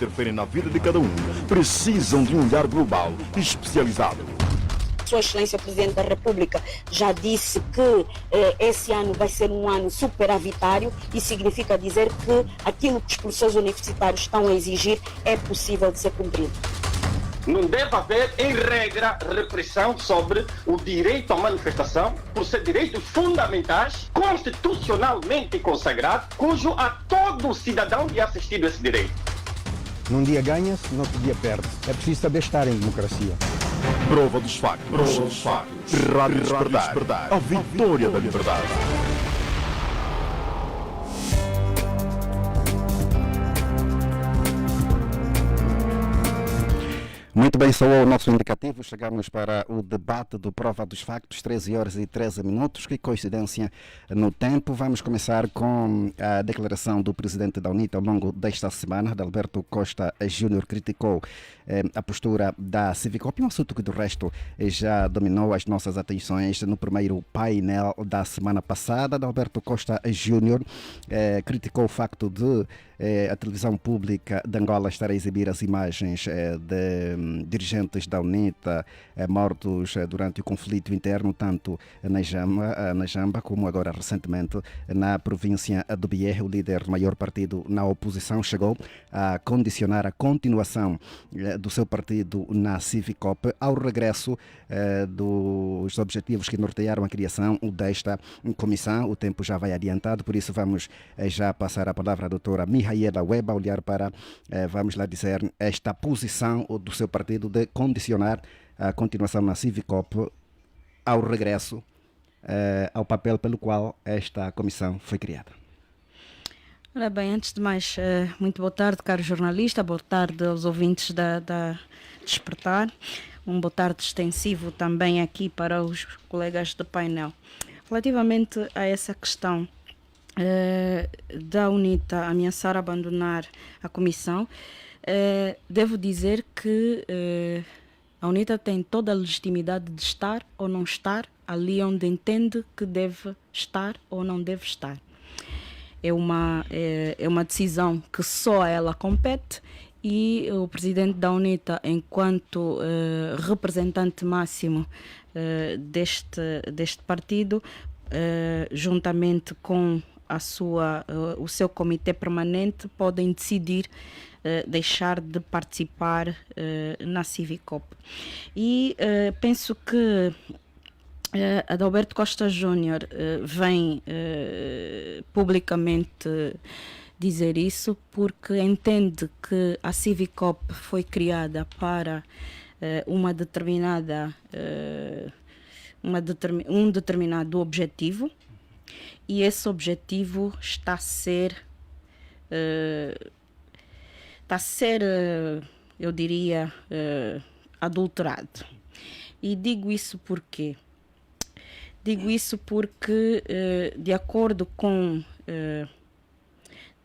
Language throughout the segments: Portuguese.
interferem na vida de cada um, precisam de um olhar global e especializado. Sua Excelência Presidente da República já disse que esse ano vai ser um ano superavitário e significa dizer que aquilo que os professores universitários estão a exigir é possível de ser cumprido. Não deve haver, em regra, repressão sobre o direito à manifestação, por ser direitos fundamentais, constitucionalmente consagrados, cujo a todo cidadão é assistido esse direito. Num dia ganha-se, no outro dia perde-se. É preciso saber estar em democracia. Prova dos factos. Rádio Despertar. A vitória da liberdade. Muito bem, só o nosso indicativo. Chegamos para o debate do Prova dos Factos, 13 horas e 13 minutos. Que coincidência no tempo. Vamos começar com a declaração do presidente da UNITA ao longo desta semana. Adalberto Costa Júnior criticou a postura da Civicop, um assunto que do resto já dominou as nossas atenções no primeiro painel da semana passada. Adalberto Costa Júnior criticou o facto de a televisão pública de Angola estar a exibir as imagens de dirigentes da UNITA mortos durante o conflito interno, tanto na Jamba como agora recentemente na província do Bié. O líder do maior partido na oposição chegou a condicionar a continuação do seu partido na Civicop ao regresso dos objetivos que nortearam a criação desta comissão. O tempo já vai adiantado, por isso vamos já passar a palavra à doutora Mihaela Weba, olhar para, vamos lá dizer, esta posição do seu partido de condicionar a continuação na Civicop ao regresso ao papel pelo qual esta comissão foi criada. Ora bem, antes de mais, muito boa tarde, caro jornalista, boa tarde aos ouvintes da Despertar, boa tarde extensivo também aqui para os colegas do painel. Relativamente a essa questão da UNITA ameaçar abandonar a comissão, devo dizer que a UNITA tem toda a legitimidade de estar ou não estar ali onde entende que deve estar ou não deve estar. É uma decisão que só a ela compete e o presidente da UNITA, enquanto representante máximo deste partido, juntamente com o seu comitê permanente, podem decidir deixar de participar na Civicop. E penso que Adalberto Costa Júnior vem publicamente dizer isso porque entende que a Civicop foi criada para um determinado objetivo, e esse objetivo está a ser, eu diria, adulterado. E digo isso porque de acordo com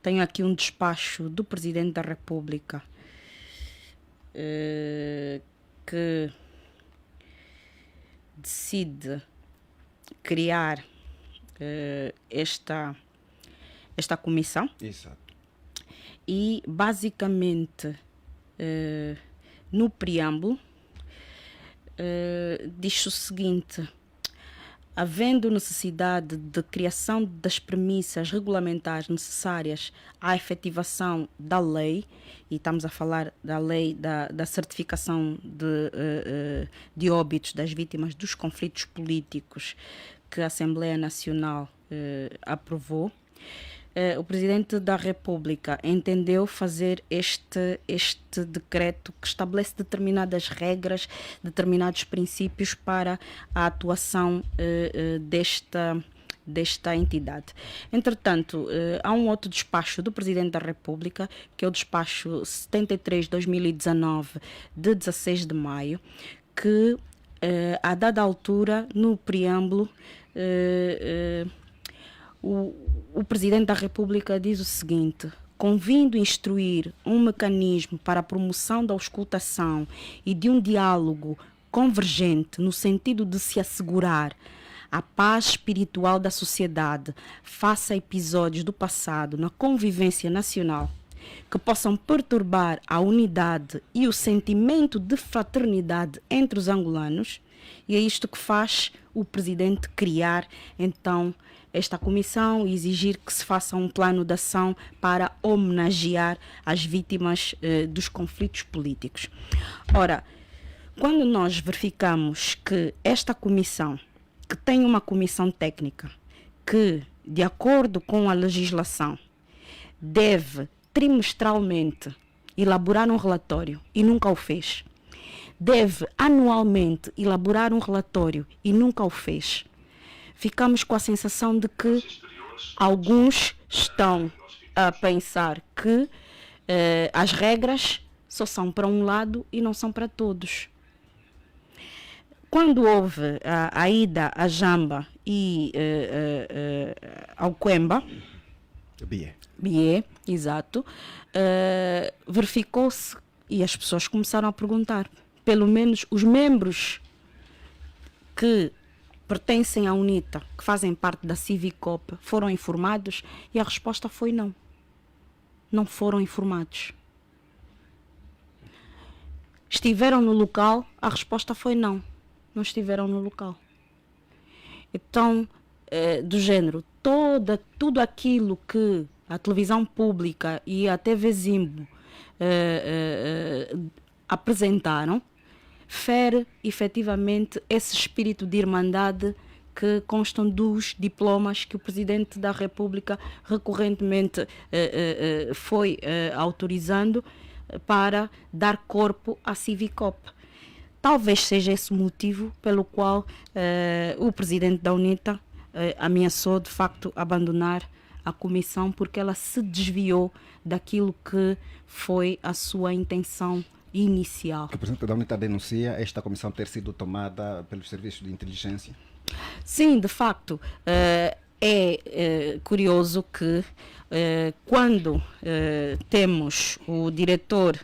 tenho aqui um despacho do Presidente da República que decide criar esta comissão. Exato. E basicamente no preâmbulo diz o seguinte: havendo necessidade de criação das premissas regulamentares necessárias à efetivação da lei, e estamos a falar da lei da certificação de óbitos das vítimas dos conflitos políticos que a Assembleia Nacional aprovou, o Presidente da República entendeu fazer este decreto que estabelece determinadas regras, determinados princípios para a atuação desta entidade. Entretanto, há um outro despacho do Presidente da República, que é o despacho 73/2019, de 16 de maio, que a dada altura, no preâmbulo, o Presidente da República diz o seguinte: convindo instruir um mecanismo para a promoção da auscultação e de um diálogo convergente no sentido de se assegurar a paz espiritual da sociedade face a episódios do passado na convivência nacional, que possam perturbar a unidade e o sentimento de fraternidade entre os angolanos, e é isto que faz o presidente criar então esta comissão e exigir que se faça um plano de ação para homenagear as vítimas dos conflitos políticos. Ora, quando nós verificamos que esta comissão, que tem uma comissão técnica, que, de acordo com a legislação, deve trimestralmente elaborar um relatório e nunca o fez, deve anualmente elaborar um relatório e nunca o fez, ficamos com a sensação de que alguns estão a pensar que as regras só são para um lado e não são para todos. Quando houve a ida a Jamba e ao Quemba, Bié, exato, verificou-se e as pessoas começaram a perguntar, pelo menos os membros que pertencem à UNITA, que fazem parte da Civicop, foram informados? E a resposta foi não. Não foram informados. Estiveram no local? A resposta foi não. Não estiveram no local. Então, do género, tudo aquilo que a televisão pública e a TV Zimbo apresentaram, fere efetivamente esse espírito de irmandade que constam dos diplomas que o Presidente da República recorrentemente foi autorizando para dar corpo à Civicop. Talvez seja esse o motivo pelo qual o Presidente da UNITA ameaçou de facto abandonar a comissão, porque ela se desviou daquilo que foi a sua intenção inicial. O Presidente da UNITA denuncia esta comissão ter sido tomada pelos serviços de inteligência? Sim, de facto. É curioso que quando temos o diretor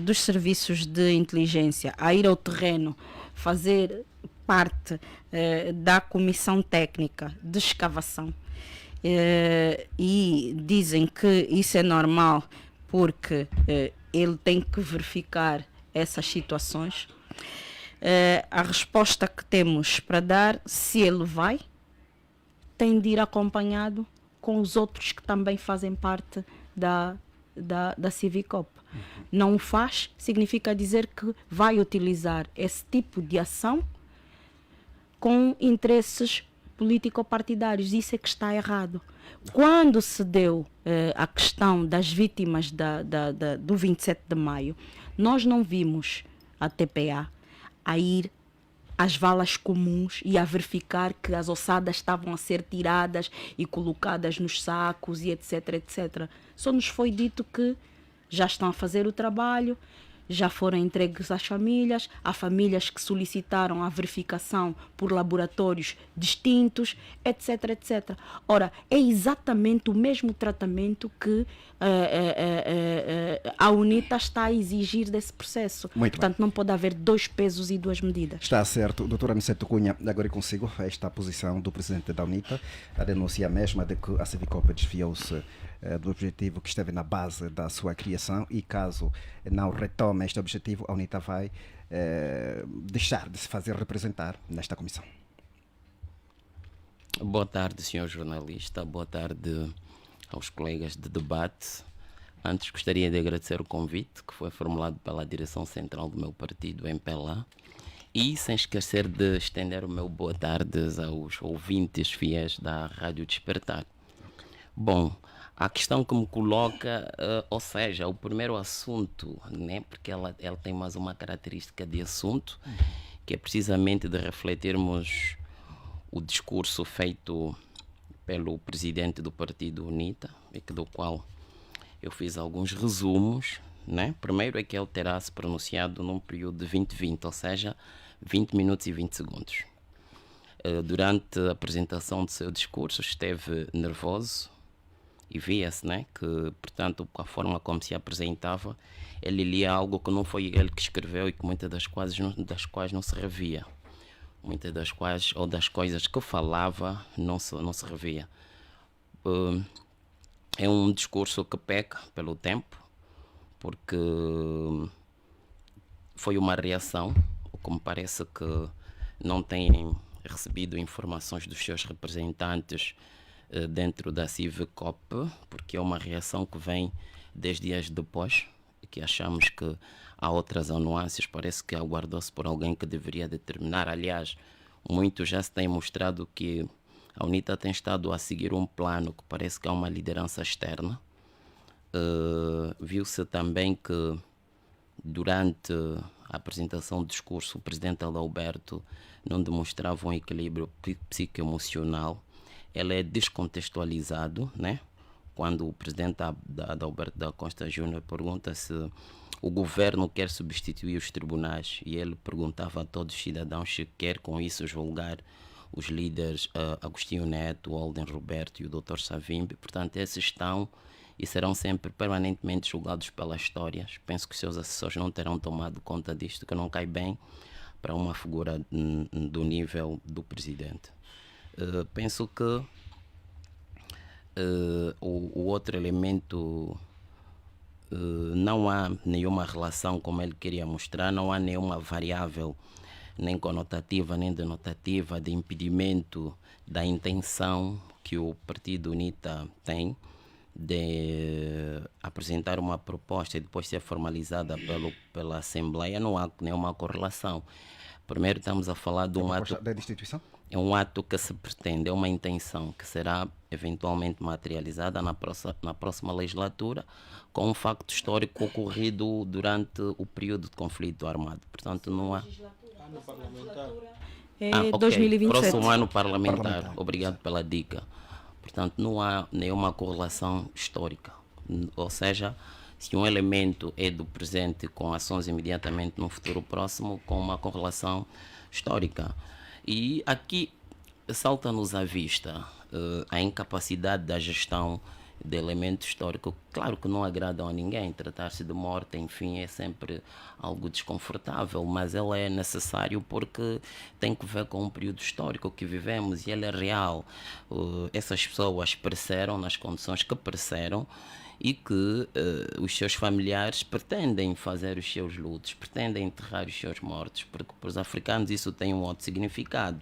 dos serviços de inteligência a ir ao terreno fazer parte da comissão técnica de escavação e dizem que isso é normal porque ele tem que verificar essas situações, a resposta que temos para dar, se ele vai, tem de ir acompanhado com os outros que também fazem parte da Civicop. Não o faz, significa dizer que vai utilizar esse tipo de ação com interesses político-partidários. Isso é que está errado. Quando se deu a questão das vítimas do 27 de maio, nós não vimos a TPA a ir às valas comuns e a verificar que as ossadas estavam a ser tiradas e colocadas nos sacos e etc, etc. Só nos foi dito que já estão a fazer o trabalho, já foram entregues às famílias, há famílias que solicitaram a verificação por laboratórios distintos, etc, etc. Ora, é exatamente o mesmo tratamento que a UNITA está a exigir desse processo. Portanto, não pode haver dois pesos e duas medidas. Está certo. Doutora Aniceto Cunha, agora consigo esta posição do Presidente da UNITA, a denúncia mesma de que a Civicop desviou-se do objetivo que esteve na base da sua criação e caso não retome este objetivo, a UNITA vai deixar de se fazer representar nesta comissão. Boa tarde, senhor jornalista. Boa tarde aos colegas de debate. Antes gostaria de agradecer o convite que foi formulado pela direção central do meu partido, MPLA, e sem esquecer de estender o meu boa tarde aos ouvintes fiéis da Rádio Despertar. Bom, a questão que me coloca, ou seja, o primeiro assunto, né, porque ela tem mais uma característica de assunto, que é precisamente de refletirmos o discurso feito pelo presidente do partido UNITA, do qual eu fiz alguns resumos, né? Primeiro é que ele terá se pronunciado num período de 20-20, ou seja, 20 minutos e 20 segundos. Durante a apresentação do seu discurso esteve nervoso, e via-se, né, que, portanto, a forma como se apresentava, ele lia algo que não foi ele que escreveu e que muitas das quais não se revia. Muitas das quais, ou das coisas que falava, não se revia. é um discurso que peca pelo tempo, porque foi uma reação, como parece que não têm recebido informações dos seus representantes dentro da CIVCOP, porque é uma reação que vem 10 dias depois, que achamos que há outras nuances, parece que aguardou-se por alguém que deveria determinar. Aliás, muito já se tem mostrado que a UNITA tem estado a seguir um plano que parece que há uma liderança externa. Viu-se também que durante a apresentação do discurso o presidente Adalberto não demonstrava um equilíbrio psicoemocional. Ele é descontextualizado, né? Quando o presidente Adalberto da Costa Júnior pergunta se o governo quer substituir os tribunais, e ele perguntava a todos os cidadãos se quer com isso julgar os líderes Agostinho Neto, Alden Roberto e o Dr. Savimbi. Portanto, esses estão e serão sempre permanentemente julgados pelas histórias. Penso que os seus assessores não terão tomado conta disto, que não cai bem para uma figura do nível do presidente. Penso que o outro elemento, não há nenhuma relação, como ele queria mostrar, não há nenhuma variável, nem conotativa, nem denotativa, de impedimento da intenção que o Partido UNITA tem de apresentar uma proposta e depois ser formalizada pela Assembleia. Não há nenhuma correlação. Primeiro estamos a falar de um ato... da destituição? É um ato que se pretende, é uma intenção que será eventualmente materializada na próxima legislatura, com um facto histórico ocorrido durante o período de conflito armado. Portanto, não há... Ano parlamentar. É ok. 2027. Próximo ano parlamentar. Obrigado pela dica. Portanto, não há nenhuma correlação histórica. Ou seja, se um elemento é do presente com ações imediatamente no futuro próximo, com uma correlação histórica. E aqui salta-nos à vista a incapacidade da gestão de elemento histórico. Claro que não agradam a ninguém, tratar-se de morte, enfim, é sempre algo desconfortável, mas ele é necessário porque tem que ver com um período histórico que vivemos e ele é real. Essas pessoas pereceram nas condições que pereceram e que os seus familiares pretendem fazer os seus lutos, pretendem enterrar os seus mortos, porque para os africanos isso tem um outro significado.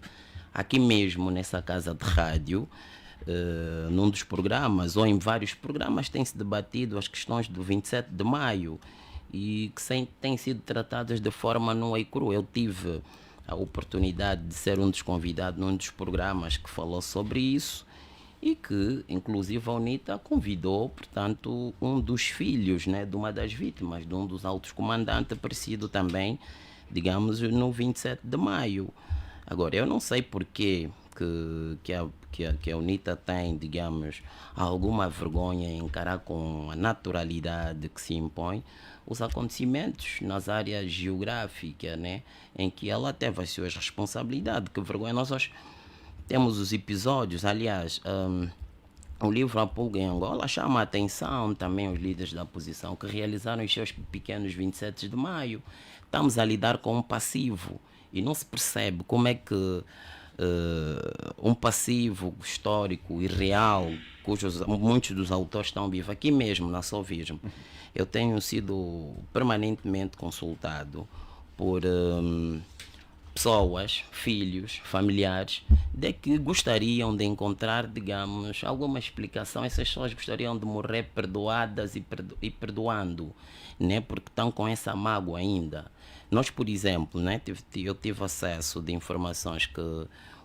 Aqui mesmo, nessa casa de rádio, num dos programas, ou em vários programas, tem-se debatido as questões do 27 de maio e que têm sido tratadas de forma nua e crua. Eu tive a oportunidade de ser um dos convidados num dos programas que falou sobre isso e que, inclusive, a UNITA convidou, portanto, um dos filhos, né, de uma das vítimas, de um dos altos comandantes, aparecido também, digamos, no 27 de maio. Agora, eu não sei porquê que a UNITA tem, digamos, alguma vergonha em encarar com a naturalidade que se impõe os acontecimentos nas áreas geográficas, né, em que ela teve as suas responsabilidades. Que vergonha, nós hoje temos os episódios, aliás, o livro A Pulga em Angola chama a atenção também os líderes da oposição que realizaram os seus pequenos 27 de maio. Estamos a lidar com um passivo e não se percebe como é que um passivo histórico e real, cujos muitos dos autores estão vivos, aqui mesmo na Sovismo. Eu tenho sido permanentemente consultado por pessoas, filhos, familiares, de que gostariam de encontrar, digamos, alguma explicação. Essas pessoas gostariam de morrer perdoadas e perdoando, né? Porque estão com essa mágoa ainda. Nós, por exemplo, né, eu tive acesso de informações que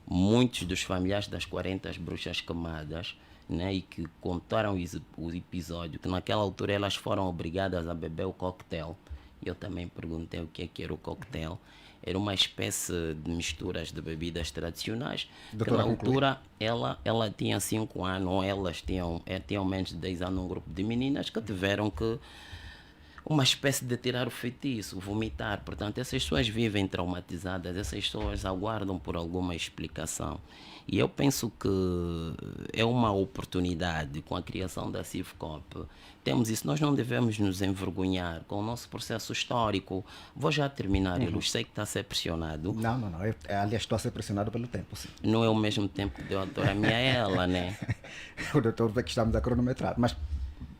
muitos dos familiares das 40 bruxas queimadas, né, e que contaram o episódio, que naquela altura elas foram obrigadas a beber o coquetel. Eu também perguntei o que era o coquetel. Era uma espécie de misturas de bebidas tradicionais. Que na altura ela tinha 5 anos, ou elas tinham menos de 10 anos, um grupo de meninas que tiveram que uma espécie de tirar o feitiço, vomitar. Portanto, essas pessoas vivem traumatizadas, essas pessoas aguardam por alguma explicação. E eu penso que é uma oportunidade com a criação da CIVCOP. Temos isso, nós não devemos nos envergonhar com o nosso processo histórico. Vou já terminar, Ilus, sei que está a ser pressionado. Não. Aliás, estou a ser pressionado pelo tempo, sim. Não é o mesmo tempo que deu a doutora Miaela, né? O doutor vê que estamos a cronometrar, mas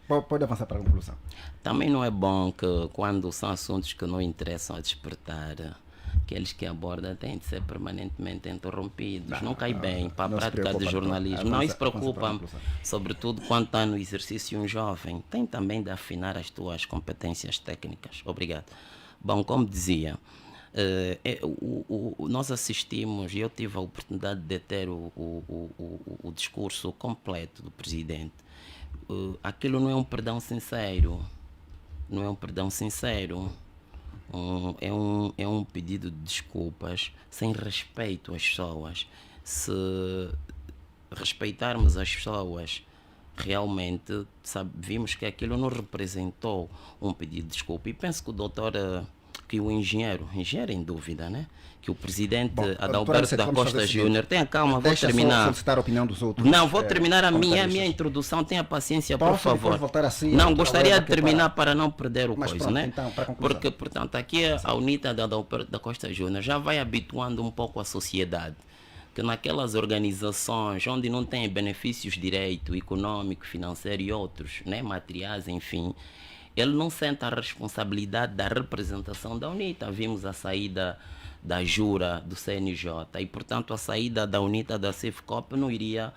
pode avançar para a conclusão. Também não é bom que, quando são assuntos que não interessam a despertar, aqueles que abordam têm de ser permanentemente interrompidos. Não cai bem para a não se prática do preocupa, jornalismo. Não, isso preocupa-me, conclusão. sobretudo quando está no exercício um jovem. Tem também de afinar as tuas competências técnicas. Obrigado. Bom, como dizia, nós assistimos, e eu tive a oportunidade de ter o discurso completo do presidente. Aquilo não é um perdão sincero. Não é um perdão sincero. É um pedido de desculpas sem respeito às pessoas. Se respeitarmos as pessoas realmente, vimos que aquilo não representou um pedido de desculpa. E penso que o doutor, que o engenheiro em dúvida, né? Que o presidente Adalberto da Costa Júnior, tenha calma, vou terminar. Solicitar a opinião dos outros. Não, vou terminar a minha introdução, tenha paciência, por favor. Voltar assim, não, gostaria de terminar para não perder o coisa, pronto, né? então, para a conclusão. Porque, portanto, aqui a UNITA da Costa Júnior já vai habituando um pouco a sociedade, que naquelas organizações onde não tem benefícios de direito econômico, financeiro e outros, né, materiais, enfim, ele não sente a responsabilidade da representação da UNITA. Vimos a saída da Jura do CNJ e, portanto, a saída da UNITA da CIVCOP não iria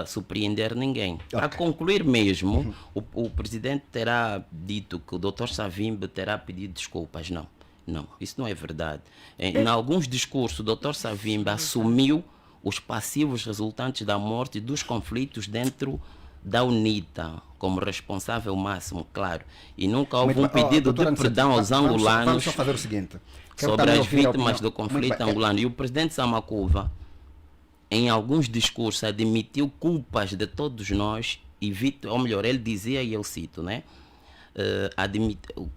surpreender ninguém. Para concluir mesmo, o presidente terá dito que o Dr. Savimbi terá pedido desculpas. Não, isso não é verdade. Em alguns discursos, o Dr. Savimbi assumiu os passivos resultantes da morte e dos conflitos dentro da UNITA, como responsável máximo, claro. E nunca houve um pedido de perdão aos angolanos. Vamos só fazer o seguinte. Sobre as vítimas do conflito angolano. E o presidente Samakuva, em alguns discursos, admitiu culpas de todos nós, ou melhor, ele dizia, e eu cito, né?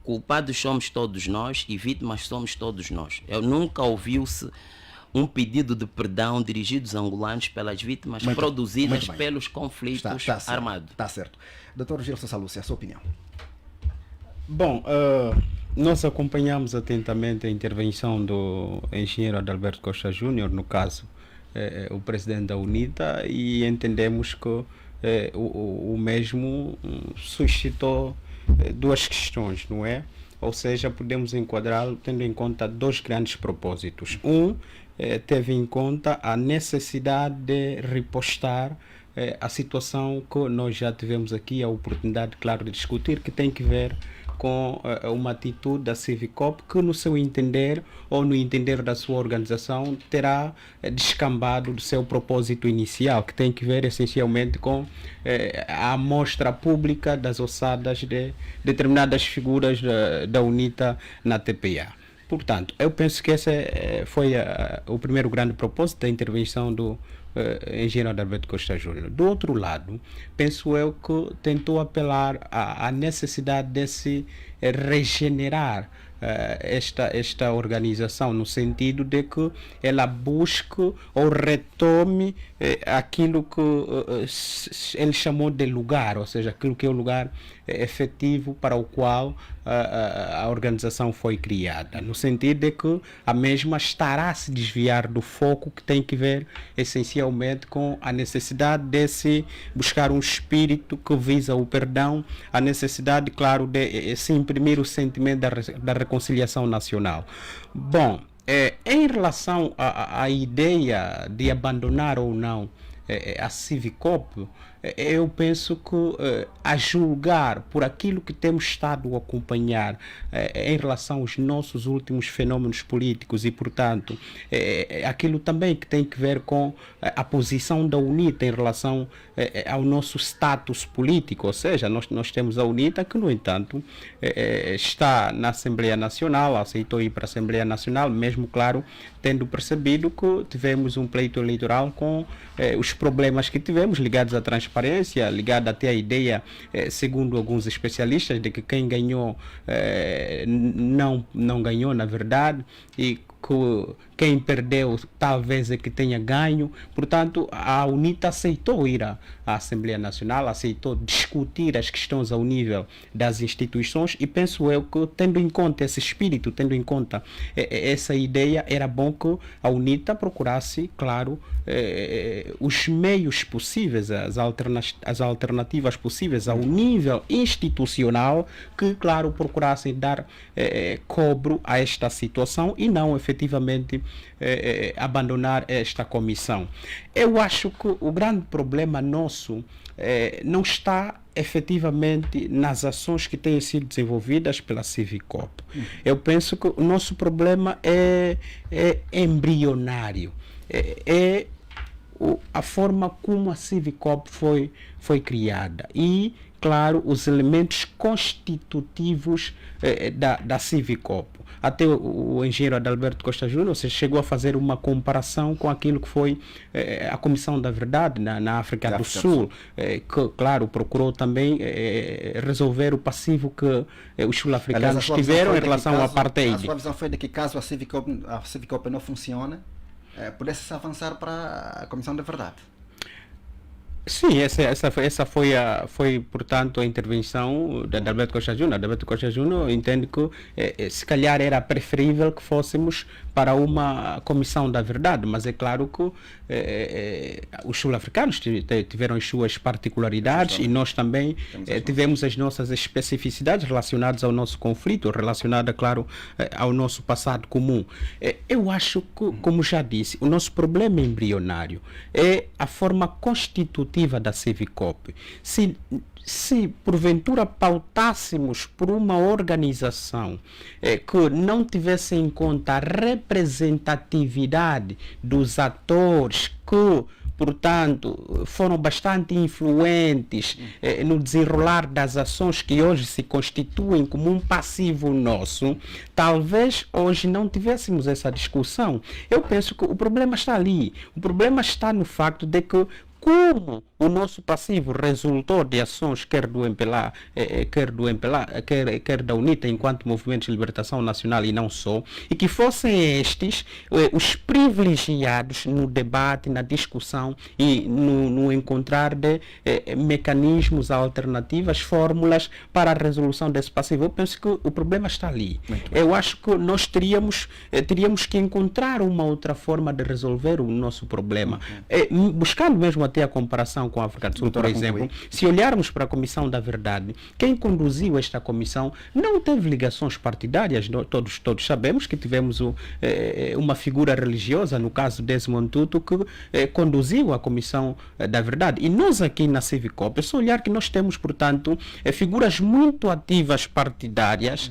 Culpados somos todos nós e vítimas somos todos nós. Eu nunca ouviu-se um pedido de perdão dirigido aos angolanos pelas vítimas produzidas pelos conflitos armados. Está certo. Doutor Gilson Salúcia, a sua opinião. Bom, nós acompanhamos atentamente a intervenção do engenheiro Adalberto Costa Júnior, no caso, o presidente da UNITA, e entendemos que o mesmo suscitou duas questões, não é? Ou seja, podemos enquadrá-lo tendo em conta dois grandes propósitos. Teve em conta a necessidade de repostar a situação que nós já tivemos aqui a oportunidade, claro, de discutir, que tem que ver com uma atitude da CIVCOP que, no seu entender ou no entender da sua organização, terá descambado do seu propósito inicial, que tem que ver essencialmente com a amostra pública das ossadas de determinadas figuras da UNITA na TPA. Portanto, eu penso que esse foi o primeiro grande propósito da intervenção do engenheiro Adalberto Costa Júnior. Do outro lado, penso eu que tentou apelar à necessidade de se regenerar esta organização, no sentido de que ela busque ou retome aquilo que ele chamou de lugar, ou seja, aquilo que é o lugar efetivo para o qual a organização foi criada, no sentido de que a mesma estará a se desviar do foco que tem que ver essencialmente com a necessidade de se buscar um espírito que visa o perdão, a necessidade, claro, de se imprimir o sentimento da reconciliação nacional. Bom, em relação à ideia de abandonar ou não a CIVCOP, eu penso que, a julgar por aquilo que temos estado a acompanhar em relação aos nossos últimos fenômenos políticos e, portanto, aquilo também que tem que ver com a posição da UNITA em relação ao nosso status político, ou seja, nós temos a UNITA que, no entanto, está na Assembleia Nacional, aceitou ir para a Assembleia Nacional, mesmo, claro, tendo percebido que tivemos um pleito eleitoral com os problemas que tivemos ligados à transparência transparência, ligada até à ideia, segundo alguns especialistas, de que quem ganhou não ganhou, na verdade, e que quem perdeu talvez é que tenha ganho. Portanto, a UNITA aceitou ir à Assembleia Nacional, aceitou discutir as questões ao nível das instituições, e penso eu que, tendo em conta esse espírito, tendo em conta essa ideia, era bom que a UNITA procurasse, claro, os meios possíveis, as alternativas possíveis ao nível institucional, que, claro, procurassem dar cobro a esta situação e não efetivamente abandonar esta comissão. Eu acho que o grande problema nosso não está efetivamente nas ações que têm sido desenvolvidas pela Civicop. Eu penso que o nosso problema é embrionário. A forma como a Civicop foi criada e, claro, os elementos constitutivos da Civicop. Até o engenheiro Adalberto Costa Júnior chegou a fazer uma comparação com aquilo que foi a Comissão da Verdade na África do Sul, que, claro, procurou também resolver o passivo que os sul-africanos tiveram em relação ao apartheid. A sua visão foi de que, caso a Civicop não funcione, pudesse avançar para a Comissão da Verdade. Sim, essa foi, portanto, a intervenção de Adalberto Costa Júnior. Adalberto Costa Júnior entende que se calhar era preferível que fôssemos para uma comissão da verdade, mas é claro que os sul-africanos tiveram as suas particularidades e nós também tivemos as nossas especificidades relacionadas ao nosso conflito, relacionadas, claro, ao nosso passado comum. Eu acho que, como já disse, o nosso problema embrionário é a forma constitutiva da Civicop. Se porventura pautássemos por uma organização que não tivesse em conta a representatividade dos atores que, portanto, foram bastante influentes no desenrolar das ações que hoje se constituem como um passivo nosso, talvez hoje não tivéssemos essa discussão. Eu penso que o problema está ali. O problema está no facto de que, como o nosso passivo resultou de ações quer do MPLA, quer da UNITA enquanto Movimento de Libertação Nacional e não só, e que fossem estes os privilegiados no debate, na discussão e no encontrar de mecanismos alternativas, fórmulas para a resolução desse passivo. Eu penso que o problema está ali. Eu acho que nós teríamos que encontrar uma outra forma de resolver o nosso problema, buscando mesmo até a comparação com a África do Sul, por exemplo. Se olharmos para a Comissão da Verdade, quem conduziu esta comissão não teve ligações partidárias. Todos sabemos que tivemos uma figura religiosa, no caso Desmond Tutu, que conduziu a Comissão da Verdade. E nós aqui na Civicop, é só olhar que nós temos, portanto, figuras muito ativas partidárias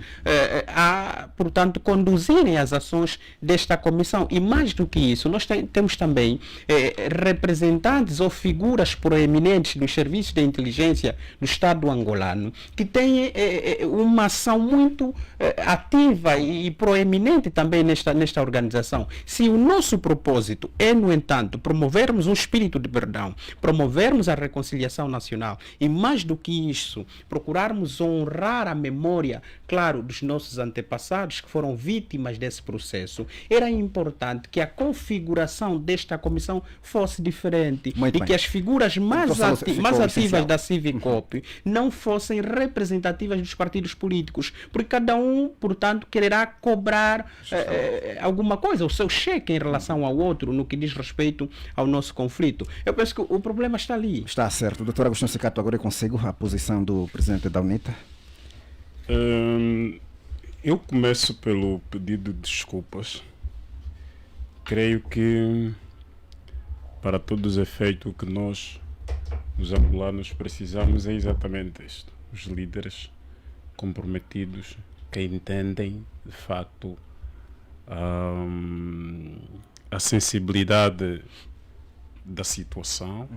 a, portanto, conduzirem as ações desta comissão. E mais do que isso, nós temos também representantes ou figuras proeminentes dos serviços de inteligência do Estado angolano, que têm uma ação muito ativa e proeminente também nesta organização. Se o nosso propósito é, no entanto, promovermos um espírito de perdão, promovermos a reconciliação nacional e, mais do que isso, procurarmos honrar a memória, claro, dos nossos antepassados que foram vítimas desse processo, era importante que a configuração desta comissão fosse diferente e que as figuras mais ativas da Civicop não fossem representativas dos partidos políticos, porque cada um, portanto, quererá cobrar alguma coisa, o seu cheque em relação ao outro, no que diz respeito ao nosso conflito. Eu penso que o problema está ali. Está certo. Doutor Agostinho Secato, agora eu consigo a posição do presidente da UNITA. Eu começo pelo pedido de desculpas. Creio que, para todos os efeitos, o que nós, os angolanos, precisamos é exatamente isto. Os líderes comprometidos que entendem, de facto, a sensibilidade da situação.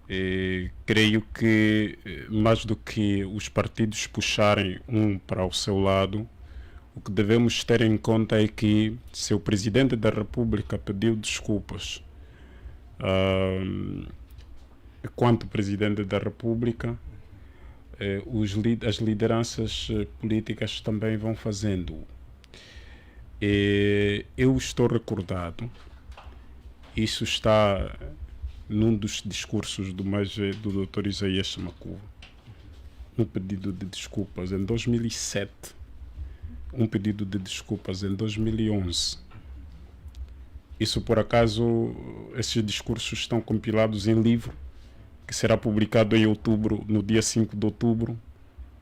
E creio que, mais do que os partidos puxarem um para o seu lado, o que devemos ter em conta é que, se o Presidente da República pediu desculpas quanto Presidente da República, as lideranças políticas também vão fazendo. Eu estou recordado, isso está num dos discursos do Dr. Isaías Macuva, um pedido de desculpas em 2007, um pedido de desculpas em 2011. Isso, por acaso, esses discursos estão compilados em livro, que será publicado em outubro, no dia 5 de outubro,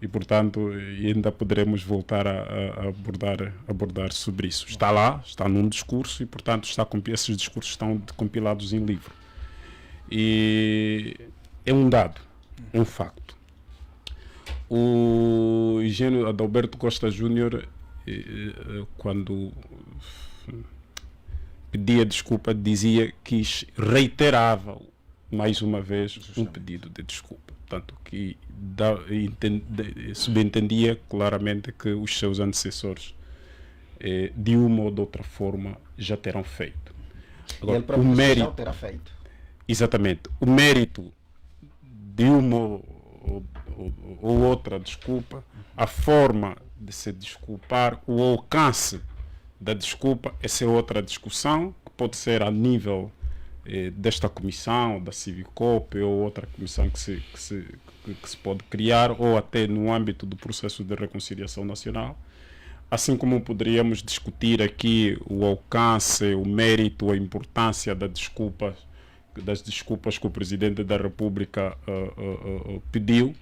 e, portanto, ainda poderemos voltar a abordar sobre isso. Está lá, está num discurso, e, portanto, esses discursos estão compilados em livro. E é um dado, é um facto. O engenheiro Adalberto Costa Júnior, quando pedia desculpa, dizia que reiterava mais uma vez um pedido de desculpa. Portanto, que subentendia claramente que os seus antecessores, de uma ou de outra forma, já terão feito. Agora, o mérito terá feito. Exatamente. O mérito de uma ou outra desculpa, a forma de se desculpar, o alcance da desculpa, essa é outra discussão, que pode ser a nível desta comissão, da Civicop, ou outra comissão que se pode criar, ou até no âmbito do processo de reconciliação nacional. Assim como poderíamos discutir aqui o alcance, o mérito, a importância das desculpas que o Presidente da República pediu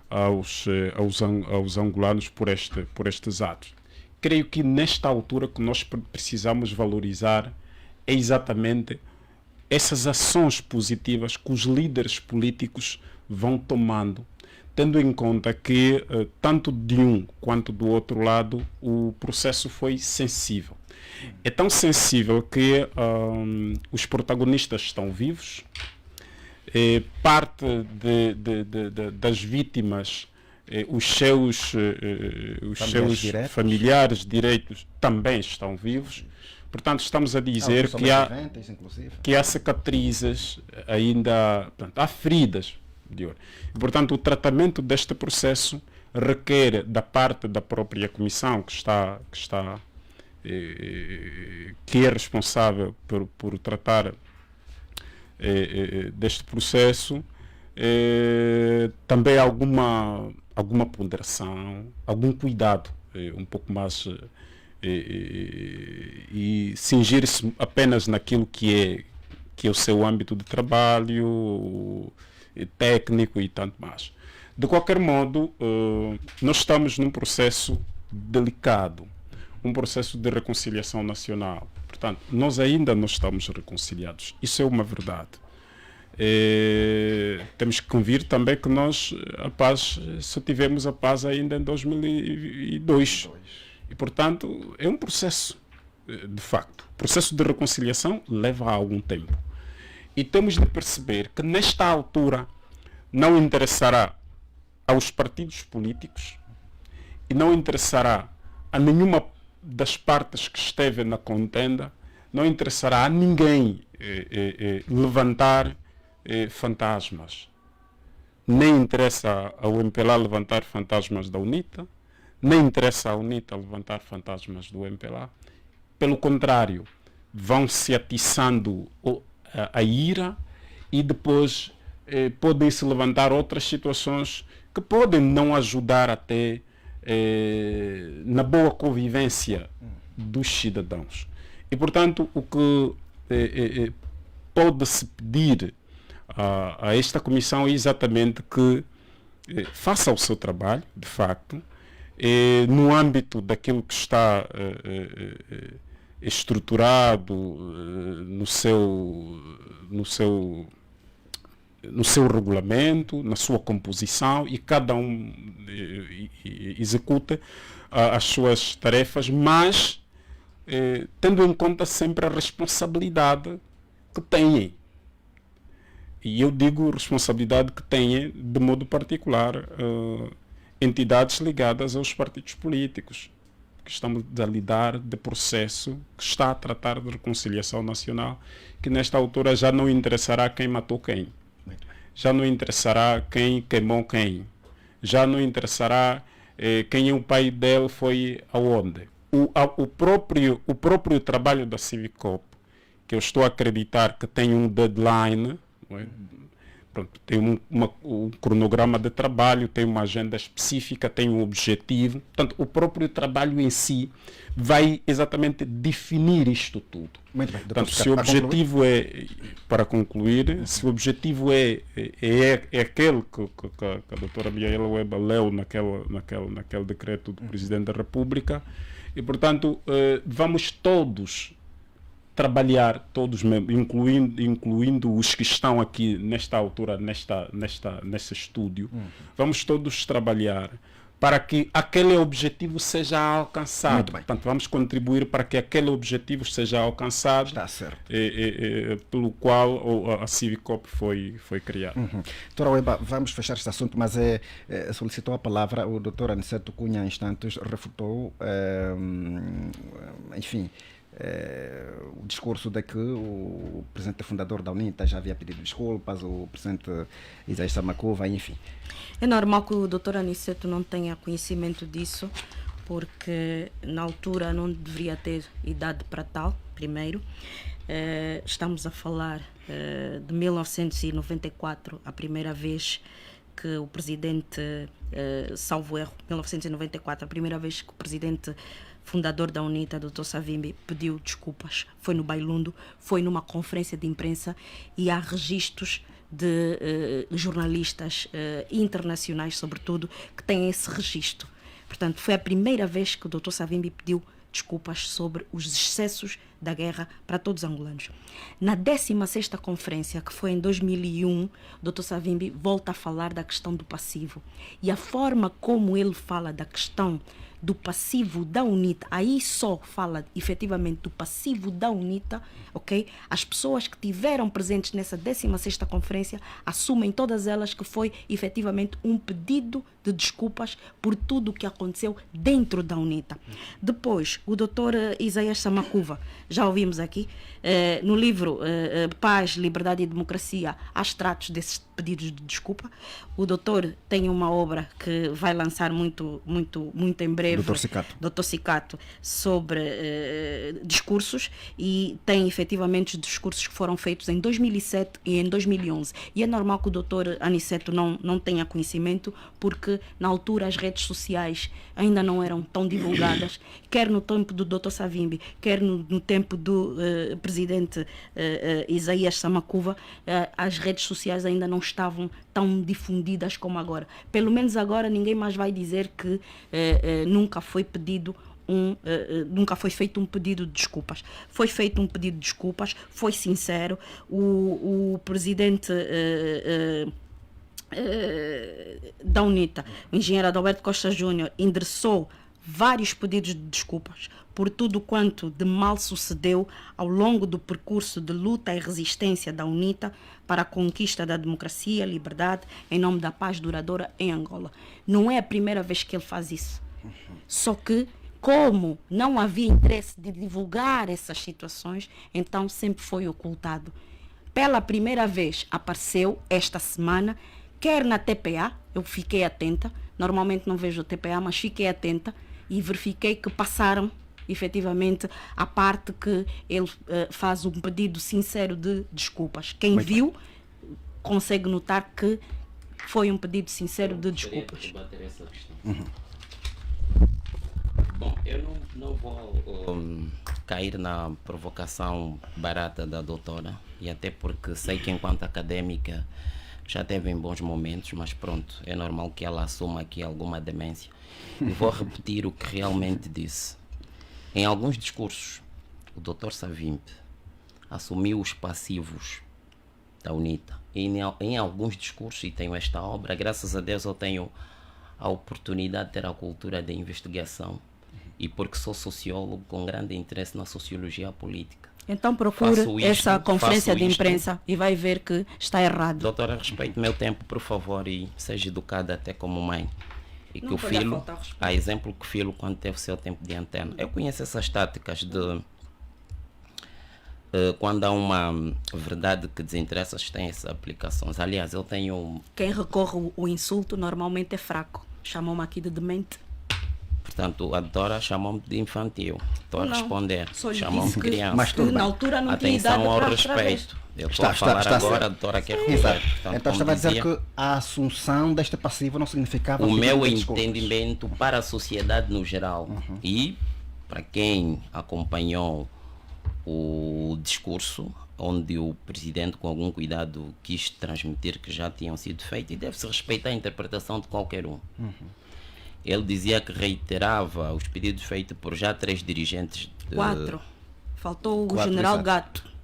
aos angolanos por estes atos. Creio que nesta altura que nós precisamos valorizar é exatamente essas ações positivas que os líderes políticos vão tomando, tendo em conta que tanto de um quanto do outro lado o processo foi sensível. É tão sensível que os protagonistas estão vivos, parte das vítimas, os seus familiares direitos também estão vivos. Portanto, estamos a dizer que há cicatrizes ainda, portanto, há feridas. Portanto, o tratamento deste processo requer da parte da própria comissão que é responsável por tratar deste processo, também alguma ponderação, algum cuidado um pouco mais, e cingir-se apenas naquilo que é o seu âmbito de trabalho técnico e tanto mais. De qualquer modo, nós estamos num processo delicado, um processo de reconciliação nacional. Portanto, nós ainda não estamos reconciliados. Isso é uma verdade. Temos que convir também que nós só tivemos a paz ainda em 2002. E, portanto, é um processo, de facto. O processo de reconciliação leva algum tempo. E temos de perceber que, nesta altura, não interessará aos partidos políticos e não interessará a nenhuma das partes que esteve na contenda, não interessará a ninguém levantar fantasmas. Nem interessa ao MPLA levantar fantasmas da UNITA, nem interessa à UNITA levantar fantasmas do MPLA. Pelo contrário, vão se atiçando a ira e depois podem-se levantar outras situações que podem não ajudar até na boa convivência dos cidadãos. E, portanto, o que pode-se pedir a esta comissão é exatamente que faça o seu trabalho, de facto, no âmbito daquilo que está estruturado no seu regulamento, na sua composição, e cada um executa as suas tarefas, mas tendo em conta sempre a responsabilidade que têm. E eu digo responsabilidade que têm, de modo particular, entidades ligadas aos partidos políticos, que estamos a lidar de processo que está a tratar de reconciliação nacional, que nesta altura já não interessará quem matou quem. já não interessará quem queimou quem, já não interessará quem é o pai dele foi aonde. O próprio trabalho da Civicop, que eu estou a acreditar que tem um deadline, não é? Pronto, tem um cronograma de trabalho, tem uma agenda específica, tem um objetivo. Portanto, o próprio trabalho em si vai exatamente definir isto tudo. Muito bem. Portanto, se o objetivo é, para concluir, se o objetivo é aquele que a doutora Miaela Weber leu naquele decreto do Presidente da República, e, portanto, vamos todos trabalhar, todos mesmo, incluindo os que estão aqui nesta altura, nesse estúdio, vamos todos trabalhar para que aquele objetivo seja alcançado. Muito bem. Portanto, vamos contribuir para que aquele objetivo seja alcançado. Está certo. Pelo qual a Civicop foi criada. Doutora Weber, vamos fechar este assunto, mas solicitou a palavra o doutor Aniceto Cunha há instantes, refutou, enfim, o discurso de que o presidente fundador da UNITA já havia pedido desculpas, o presidente Isaías Samacuva, enfim. É normal que o doutor Aniceto não tenha conhecimento disso, porque na altura não deveria ter idade para tal, primeiro. Estamos a falar de 1994, a primeira vez que o presidente, salvo erro, 1994, a primeira vez que o presidente fundador da UNITA, Dr. Savimbi, pediu desculpas. Foi no Bailundo, foi numa conferência de imprensa, e há registros de jornalistas internacionais, sobretudo, que têm esse registro. Portanto, foi a primeira vez que o Dr. Savimbi pediu desculpas sobre os excessos da guerra para todos os angolanos. Na 16ª conferência, que foi em 2001, o Dr. Savimbi volta a falar da questão do passivo. E a forma como ele fala da questão do passivo da UNITA, aí só fala efetivamente do passivo da UNITA, ok? As pessoas que tiveram presentes nessa 16ª conferência assumem todas elas que foi efetivamente um pedido de desculpas por tudo o que aconteceu dentro da UNITA. Depois, o doutor Isaías Samacuva, já ouvimos aqui, no livro Paz, Liberdade e Democracia, há extratos desses pedidos de desculpa. O doutor tem uma obra que vai lançar muito em breve, Dr. Cicato, sobre discursos, e tem efetivamente os discursos que foram feitos em 2007 e em 2011. E é normal que o doutor Aniceto não tenha conhecimento, porque na altura as redes sociais ainda não eram tão divulgadas, quer no tempo do Dr. Savimbi, quer no tempo do presidente Isaías Samacuva, as redes sociais ainda não estavam tão difundidas como agora. Pelo menos agora ninguém mais vai dizer que nunca foi pedido nunca foi feito um pedido de desculpas. Foi feito um pedido de desculpas, foi sincero. O presidente da UNITA, o engenheiro Adalberto Costa Júnior, endereçou vários pedidos de desculpas por tudo quanto de mal sucedeu ao longo do percurso de luta e resistência da UNITA para a conquista da democracia, liberdade, em nome da paz duradoura em Angola. Não é a primeira vez que ele faz isso. Só que, como não havia interesse de divulgar essas situações, então sempre foi ocultado. Pela primeira vez apareceu esta semana, quer na TPA, eu fiquei atenta, normalmente não vejo a TPA, mas fiquei atenta e verifiquei que passaram efetivamente a parte que ele faz um pedido sincero de desculpas. Quem viu consegue notar que foi um pedido sincero de desculpas. Bom, eu não vou cair na provocação barata da doutora, e até porque sei que enquanto académica já teve em bons momentos, mas pronto, é normal que ela assuma aqui alguma demência. E vou repetir o que realmente disse. Em alguns discursos, o Dr. Savimbi assumiu os passivos da UNITA. E em alguns discursos, e tenho esta obra, graças a Deus eu tenho a oportunidade de ter a cultura de investigação, e porque sou sociólogo com grande interesse na sociologia política. Então procure essa conferência de imprensa e vai ver que está errado. Doutora, respeite meu tempo, por favor, e seja educada até como mãe. E que o filho, a exemplo que o filho, quando teve o seu tempo de antena, eu conheço essas táticas de quando há uma verdade que desinteressa, tem essas aplicações. Aliás, eu tenho... Quem recorre o insulto normalmente é fraco. Chamam-me aqui de demente. Portanto, a doutora chamou-me de infantil. Estou a Não, responder. só lhe Chamou-me disse de que- criança. Mas tudo Na bem. altura não tinha idade Atenção ao para outra vez. respeito. Eu estou a Está falar certo. agora, a doutora quer responder. Exato. Portanto, Então como estava a dizer dizia, que a assunção desta passiva não significava o pedido meu de desculpas. entendimento para a sociedade no geral e para quem acompanhou o discurso, onde o presidente com algum cuidado quis transmitir que já tinham sido feitos, e deve-se respeitar a interpretação de qualquer um. Ele dizia que reiterava os pedidos feitos por já 3 dirigentes. 4. Faltou o Quatro, general exato. Gato,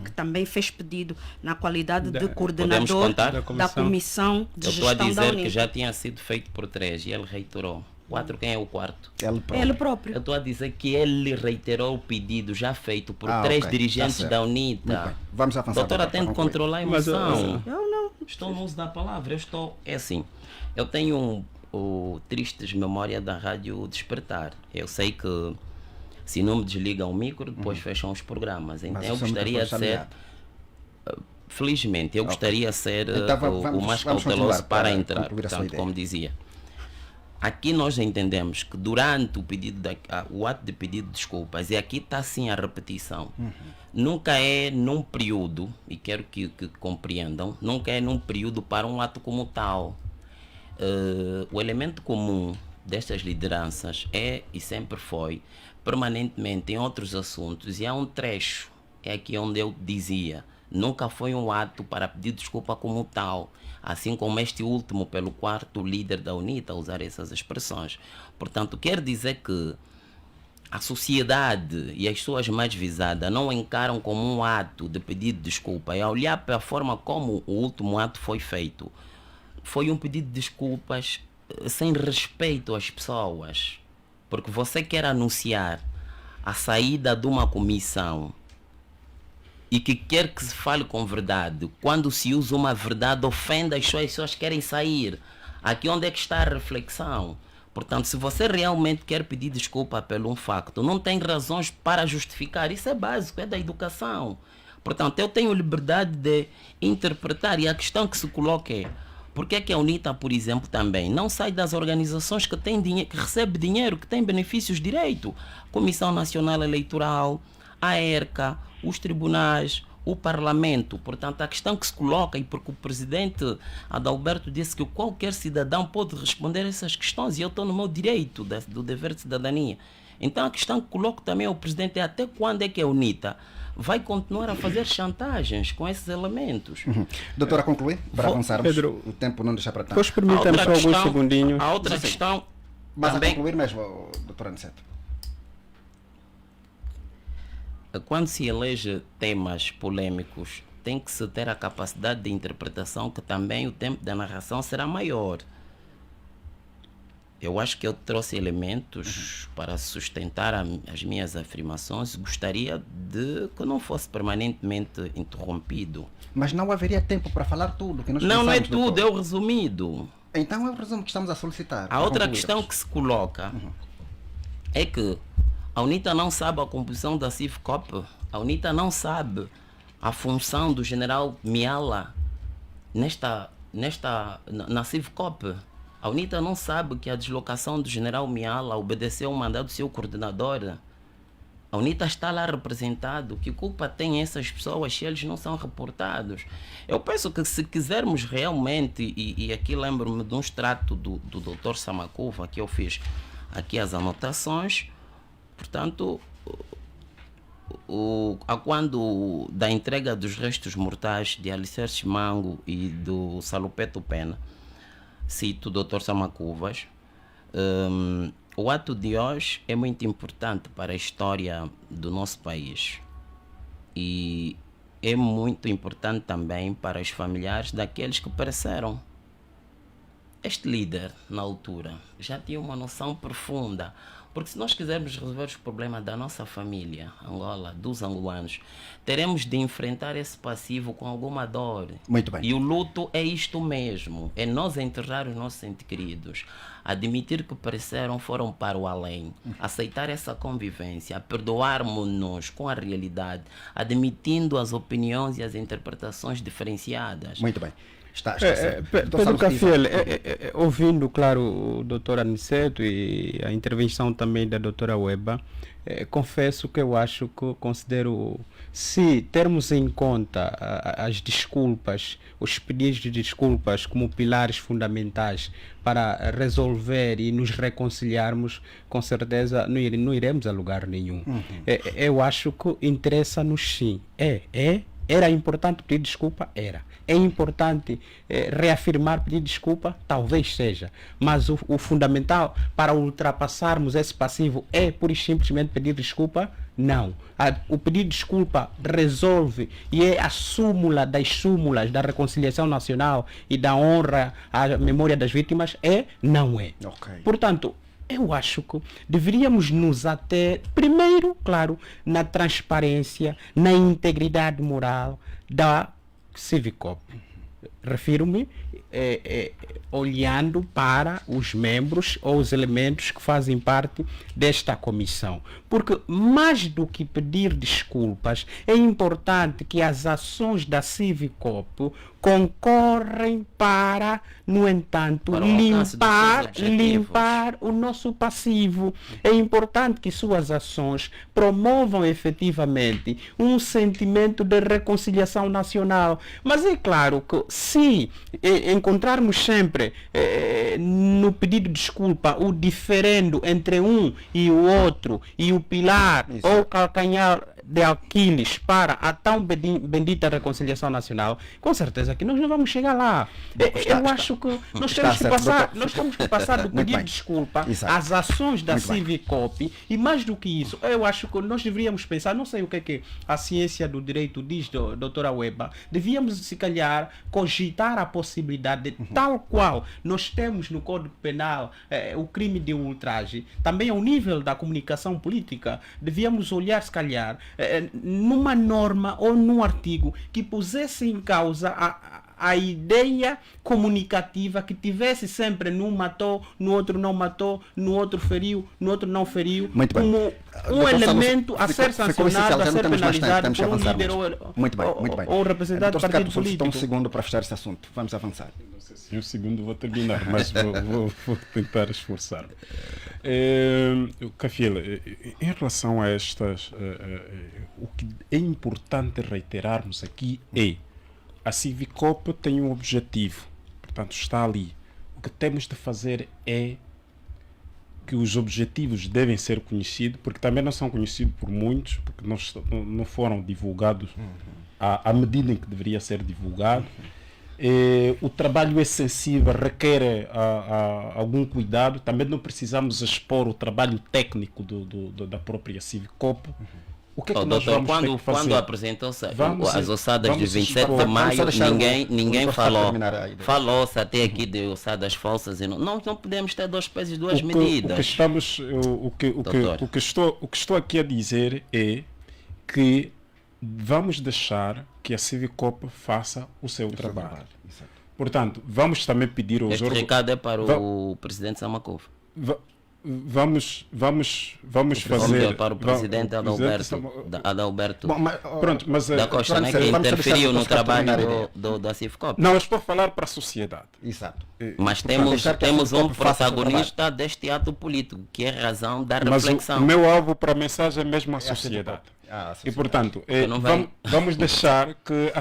que também fez pedido na qualidade de Podemos coordenador contar? da comissão de Eu estou a gestão da dizer que UNITA. já tinha sido feito por 3 e ele reiterou. 4, quem é o quarto? Ele próprio. Ele Eu próprio. estou a dizer que ele reiterou o pedido já feito por Ah, 3 ok. dirigentes Tá certo. da Muito UNITA. bem. Vamos avançar. Doutora, para tem de concluir. controlar a Mas, emoção. Eu não. Estou no uso da palavra. É assim. Eu tenho o tristes memória da Rádio Despertar. Eu sei que se não me desligam o micro, depois fecham os programas. Então Mas eu o seu gostaria de microfone ser. está ligado. Felizmente, eu gostaria de ser Então, o vamos mais continuar cauteloso para para entrar. concluir a sua Portanto, ideia. como dizia. Aqui nós entendemos que durante o pedido o ato de pedido de desculpas, e aqui está sim a repetição, nunca é num período, e quero que compreendam, nunca é num período para um ato como tal. O elemento comum destas lideranças é e sempre foi permanentemente em outros assuntos, e há um trecho, é aqui onde eu dizia, nunca foi um ato para pedir desculpa como tal, assim como este último pelo quarto líder da UNITA, usar essas expressões. Portanto, quer dizer que a sociedade e as pessoas mais visadas não encaram como um ato de pedido de desculpa, e a olhar para a forma como o último ato foi feito, foi um pedido de desculpas sem respeito às pessoas, porque você quer anunciar a saída de uma comissão e que quer que se fale com verdade. Quando se usa uma verdade, ofende as pessoas que querem sair. Aqui onde é que está a reflexão? Portanto, se você realmente quer pedir desculpa pelo um facto, não tem razões para justificar. Isso é básico, é da educação. Portanto, eu tenho liberdade de interpretar, e a questão que se coloca é: por que é que a UNITA, por exemplo, também não sai das organizações que têm dinheiro, que recebe dinheiro, que têm benefícios de direito? Comissão Nacional Eleitoral, a ERCA, os tribunais, o Parlamento. Portanto, a questão que se coloca, e porque o presidente Adalberto disse que qualquer cidadão pode responder a essas questões, e eu estou no meu direito do dever de cidadania. Então, a questão que coloco também ao presidente é: até quando é que a UNITA vai continuar a fazer chantagens com esses elementos? Doutora, concluir? Para avançarmos. Pedro, o tempo não deixa para tanto. Depois permita-me só alguns segundinhos. A outra Sim, sim. questão Mas também, a concluir mesmo, doutora Aniceto. quando se elege temas polêmicos, tem que se ter a capacidade de interpretação, que também o tempo da narração será maior. Eu acho que eu trouxe elementos para sustentar as minhas afirmações. Gostaria de que não fosse permanentemente interrompido. Mas não haveria tempo para falar tudo que nós Não é pensamos, tudo, é doutor. o resumido. Então é o resumo que estamos a solicitar. A para outra concluirmos. questão que se coloca é que a UNITA não sabe a composição da CIVCOP. A UNITA não sabe a função do general Miala na CIVCOP. A UNITA não sabe que a deslocação do general Miala obedeceu ao mandado do seu coordenador. A UNITA está lá representado. Que culpa tem essas pessoas se eles não são reportados? Eu penso que, se quisermos realmente, e aqui lembro-me de um extrato do Dr. Samacuva, que eu fiz aqui as anotações, portanto, quando da entrega dos restos mortais de Alicerce Mango e do Salupeto Pena, cito o Dr. Samacuvas, o ato de hoje é muito importante para a história do nosso país, e é muito importante também para os familiares daqueles que pereceram. Este líder, na altura, já tinha uma noção profunda, Porque se nós quisermos resolver os problemas da nossa família, Angola, dos angolanos, teremos de enfrentar esse passivo com alguma dor. Muito bem. E o luto é isto mesmo, é nós enterrar os nossos entes queridos, admitir que pereceram, foram para o além, aceitar essa convivência, perdoarmos-nos com a realidade, admitindo as opiniões e as interpretações diferenciadas. Muito bem. Está certo. Pedro Cafiel, ouvindo, claro, o doutor Aniceto e a intervenção também da doutora Weba, confesso que eu acho que considero, se termos em conta as desculpas, os pedidos de desculpas como pilares fundamentais para resolver e nos reconciliarmos, com certeza não iremos a lugar nenhum. Eu acho que interessa-nos sim. Era importante pedir desculpa? Era. É importante reafirmar, pedir desculpa? Talvez seja. Mas o fundamental para ultrapassarmos esse passivo é pura e simplesmente pedir desculpa? Não. O pedir desculpa resolve e é a súmula das súmulas da reconciliação nacional e da honra à memória das vítimas? Não é. Ok. Portanto, eu acho que deveríamos nos ater, primeiro, claro, na transparência, na integridade moral da Civicop. Refiro-me olhando para os membros ou os elementos que fazem parte desta comissão. Porque mais do que pedir desculpas, é importante que as ações da Civicop concorrem para, no entanto, Para o alcance dos seus objetivos. limpar o nosso passivo. É importante que suas ações promovam efetivamente um sentimento de reconciliação nacional. Mas é claro que se encontrarmos sempre no pedido de desculpa o diferendo entre um e o outro e o pilar ou calcanhar de Aquiles para a tão bendita reconciliação nacional, com certeza que nós não vamos chegar lá. Eu acho que nós temos que passar do pedido de desculpa às ações da Civicop e mais do que isso, eu acho que nós deveríamos pensar, não sei o que é que a ciência do direito diz, doutora Weba, devíamos se calhar cogitar a possibilidade de, tal qual nós temos no Código Penal o crime de ultraje, também ao nível da comunicação política, devíamos olhar se calhar numa norma ou num artigo que pusesse em causa a ideia comunicativa, que tivesse sempre num matou, no outro não matou, no outro feriu, no outro não feriu, como um elemento a ser sancionado, a ser penalizado por um líder ou representante do partido político. Um segundo para fechar esse assunto. Vamos avançar. Não sei se em um segundo vou terminar, mas vou tentar esforçar-me. Cafiel, em relação a estas, o que é importante reiterarmos aqui é a Civicop tem um objetivo, portanto está ali. O que temos de fazer é que os objetivos devem ser conhecidos, porque também não são conhecidos por muitos, porque não foram divulgados à medida em que deveria ser divulgado. O trabalho é sensível, requer algum cuidado. Também não precisamos expor o trabalho técnico da própria Civicop. O que é que nós doutor, vamos ter que fazer? Quando apresentou-se as ossadas de 27 de maio, ninguém falou. Falou-se até aqui de ossadas falsas. E não podemos ter dois pesos e duas medidas. O que estou aqui a dizer é que vamos deixar que a Civicop faça o seu trabalho. Portanto, vamos também pedir aos órgãos... Este recado é para o presidente Samakov. Vamos fazer para o presidente Adalberto pronto, mas da Costa, né, que interferiu no trabalho da Civicop. Não, eu estou a falar para a sociedade. Exato. Mas temos um protagonista deste ato político, que é a razão da reflexão. Mas o meu alvo para a mensagem é mesmo a sociedade. E portanto, vamos deixar que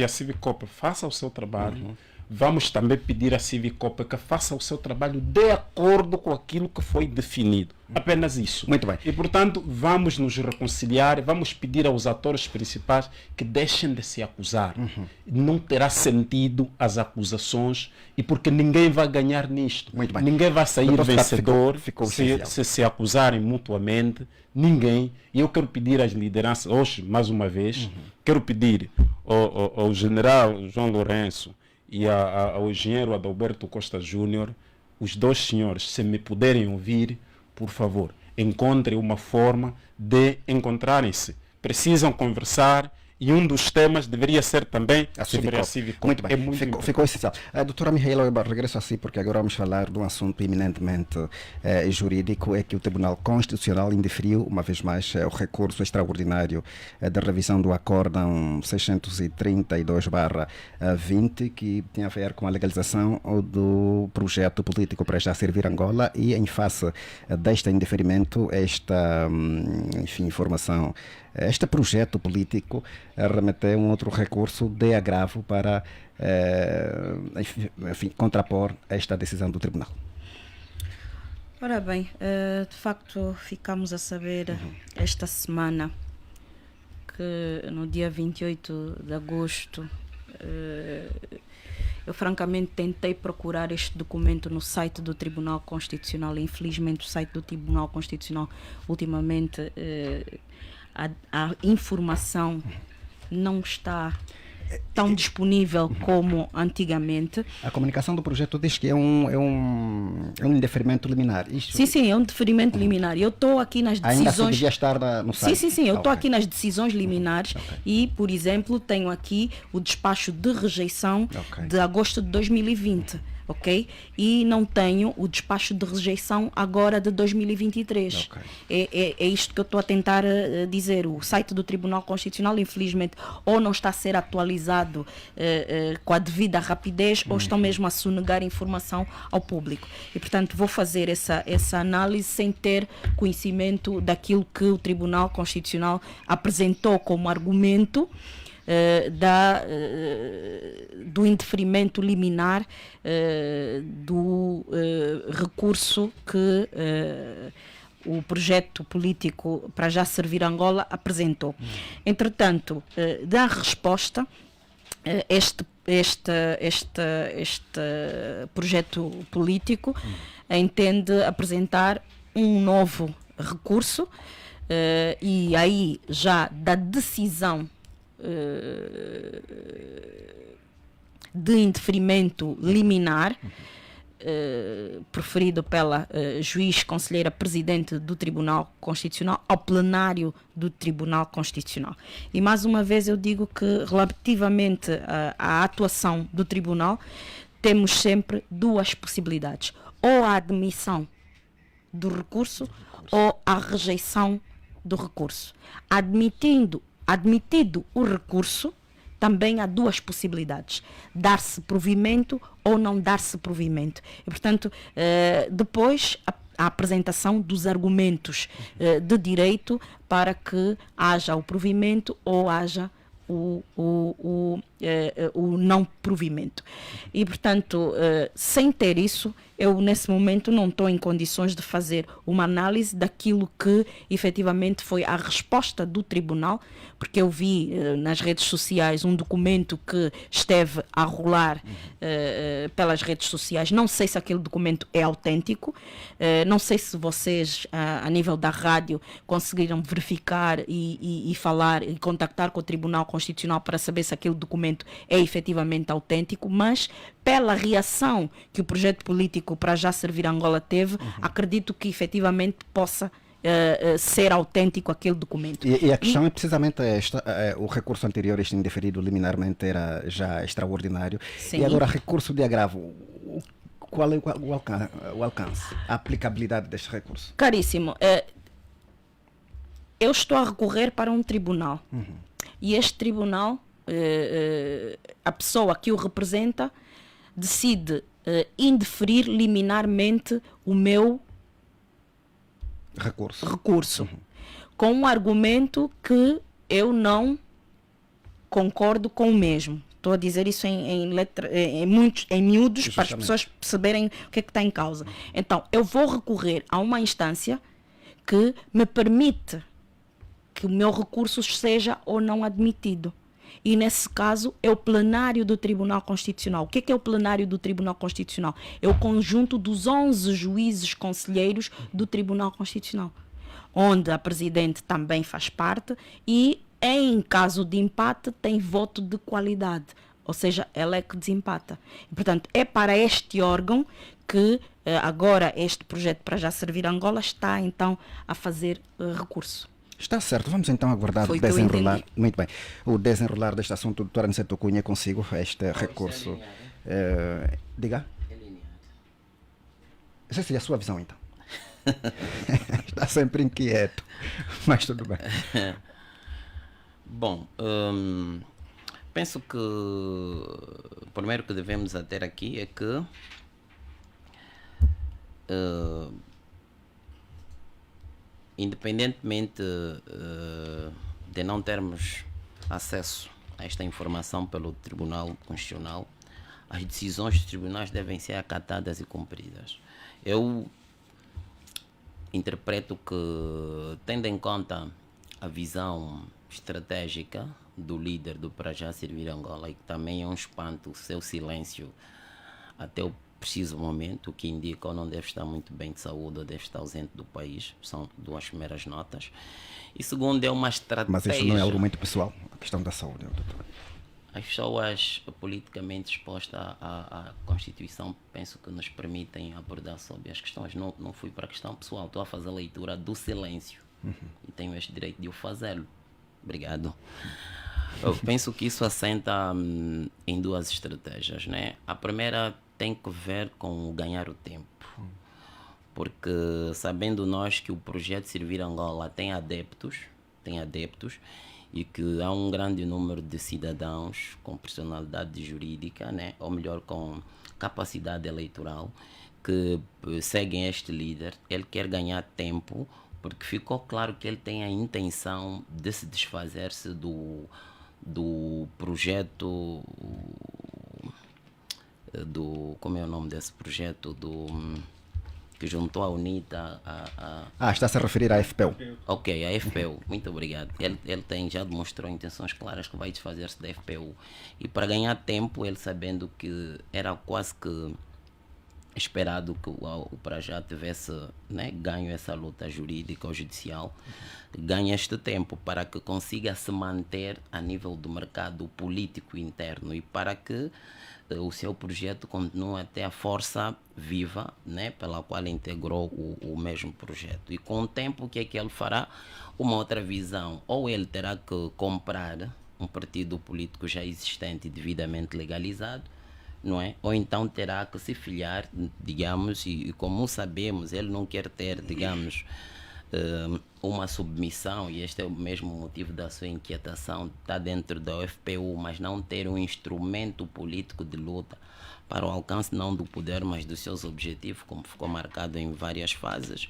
a Civicop faça o seu trabalho. Vamos também pedir à Civicop que faça o seu trabalho de acordo com aquilo que foi definido. Apenas isso. Muito bem. E, portanto, vamos nos reconciliar, vamos pedir aos atores principais que deixem de se acusar. Não terá sentido as acusações, e porque ninguém vai ganhar nisto. Muito bem. Ninguém vai sair vencedor se acusarem mutuamente. Ninguém. E eu quero pedir às lideranças, hoje, mais uma vez, quero pedir ao general João Lourenço e ao engenheiro Adalberto Costa Júnior, os dois senhores, se me puderem ouvir, por favor, encontrem uma forma de encontrarem-se. Precisam conversar e um dos temas deveria ser também sobre a Civicop. Muito bem, É muito importante. ficou essencial. Doutora Mihaela, eu regresso assim porque agora vamos falar de um assunto eminentemente jurídico, é que o Tribunal Constitucional indeferiu, uma vez mais, o recurso extraordinário da revisão do Acórdão 632/20, que tinha a ver com a legalização do projeto político para já servir Angola, e em face deste indeferimento, esta informação, este projeto político remeteu um outro recurso de agravo para contrapor esta decisão do Tribunal. Ora bem, de facto ficamos a saber esta semana que no dia 28 de agosto eu francamente tentei procurar este documento no site do Tribunal Constitucional. Infelizmente o site do Tribunal Constitucional ultimamente a informação não está tão disponível como antigamente. A comunicação do projeto diz que é um indeferimento liminar. Isto... Sim, é um deferimento liminar. Eu estou aqui nas decisões... Ainda devia estar no site. Sim, eu estou aqui nas decisões liminares e, por exemplo, tenho aqui o despacho de rejeição de agosto de 2020. Ok? E não tenho o despacho de rejeição agora de 2023. É isto que eu estou a tentar dizer. O site do Tribunal Constitucional, infelizmente, ou não está a ser atualizado com a devida rapidez, ou estão mesmo a sonegar informação ao público. E, portanto, vou fazer essa análise sem ter conhecimento daquilo que o Tribunal Constitucional apresentou como argumento do indeferimento liminar do recurso que o projeto político para já servir Angola apresentou. Entretanto, da resposta, este projeto político entende apresentar um novo recurso e aí já da decisão de indeferimento liminar proferido pela juiz conselheira presidente do Tribunal Constitucional ao plenário do Tribunal Constitucional. E mais uma vez eu digo que relativamente à atuação do Tribunal temos sempre duas possibilidades: ou a admissão do recurso ou a rejeição do recurso. Admitido o recurso, também há duas possibilidades: dar-se provimento ou não dar-se provimento. E, portanto, depois a apresentação dos argumentos de direito para que haja o provimento ou haja o não provimento. E, portanto, sem ter isso, eu nesse momento não estou em condições de fazer uma análise daquilo que efetivamente foi a resposta do tribunal, porque eu vi nas redes sociais um documento que esteve a rolar pelas redes sociais. Não sei se aquele documento é autêntico, não sei se vocês, a nível da rádio, conseguiram verificar e falar e contactar com o Tribunal Constitucional para saber se aquele documento é efetivamente autêntico, mas pela reação que o projeto político para já servir Angola teve, acredito que efetivamente possa ser autêntico aquele documento. E a questão é precisamente esta: o recurso anterior, este indeferido liminarmente, era já extraordinário. Sim. E agora recurso de agravo. Qual é o alcance, a aplicabilidade deste recurso? Caríssimo, eu estou a recorrer para um tribunal. E este tribunal, a pessoa que o representa, decide indeferir liminarmente o meu recurso. Com um argumento que eu não concordo com o mesmo. Estou a dizer isso em miúdos, para as pessoas perceberem o que é que está em causa. Então, eu vou recorrer a uma instância que me permite que o meu recurso seja ou não admitido. E, nesse caso, é o plenário do Tribunal Constitucional. O que é o plenário do Tribunal Constitucional? É o conjunto dos 11 juízes conselheiros do Tribunal Constitucional, onde a Presidente também faz parte e, em caso de empate, tem voto de qualidade. Ou seja, ela é que desempata. E, portanto, é para este órgão que agora este projeto para já servir Angola está então a fazer recurso. Está certo, vamos então aguardar Foi o o que eu desenrolar. entendi. Muito bem. O desenrolar deste assunto, doutora Aniceto Cunha, consigo este recurso. Diga. Essa seria a sua visão então. Está sempre inquieto, mas tudo bem. Bom, penso que o primeiro que devemos ter aqui é que independentemente de não termos acesso a esta informação pelo Tribunal Constitucional, as decisões dos tribunais devem ser acatadas e cumpridas. Eu interpreto que, tendo em conta a visão estratégica do líder do Para Já Servir Angola, e que também é um espanto o seu silêncio até o preciso momento, o que indica ou não deve estar muito bem de saúde ou deve estar ausente do país, são duas primeiras notas. E segundo, é uma estratégia... Mas isso não é algo muito pessoal, a questão da saúde, doutor. As pessoas politicamente expostas à Constituição penso que nos permitem abordar sobre as questões. Não fui para a questão pessoal, estou a fazer a leitura do silêncio e tenho este direito de o fazê-lo. Obrigado. Eu penso que isso assenta em duas estratégias, né? A primeira tem que ver com o ganhar o tempo, porque sabendo nós que o projeto Servir Angola tem adeptos e que há um grande número de cidadãos com personalidade jurídica, né? Ou melhor, com capacidade eleitoral, que seguem este líder. Ele quer ganhar tempo, porque ficou claro que ele tem a intenção de se desfazer-se do projeto, como é o nome desse projeto, que juntou a UNITA Está-se a referir à FPU. Ok, a FPU, muito obrigado. Ele já demonstrou intenções claras que vai desfazer-se da FPU. E para ganhar tempo, ele sabendo que era quase que esperado que o Para Já tivesse, né, ganho essa luta jurídica ou judicial, ganha este tempo para que consiga se manter a nível do mercado político interno e para que o seu projeto continue a ter a força viva, né, pela qual integrou o mesmo projeto. E com o tempo, o que é que ele fará? Uma outra visão. Ou ele terá que comprar um partido político já existente e devidamente legalizado, não é? Ou então terá que se filiar, digamos, e como sabemos, ele não quer ter, digamos, uma submissão, e este é o mesmo motivo da sua inquietação, está dentro da FPU, mas não ter um instrumento político de luta para o alcance não do poder, mas dos seus objetivos, como ficou marcado em várias fases.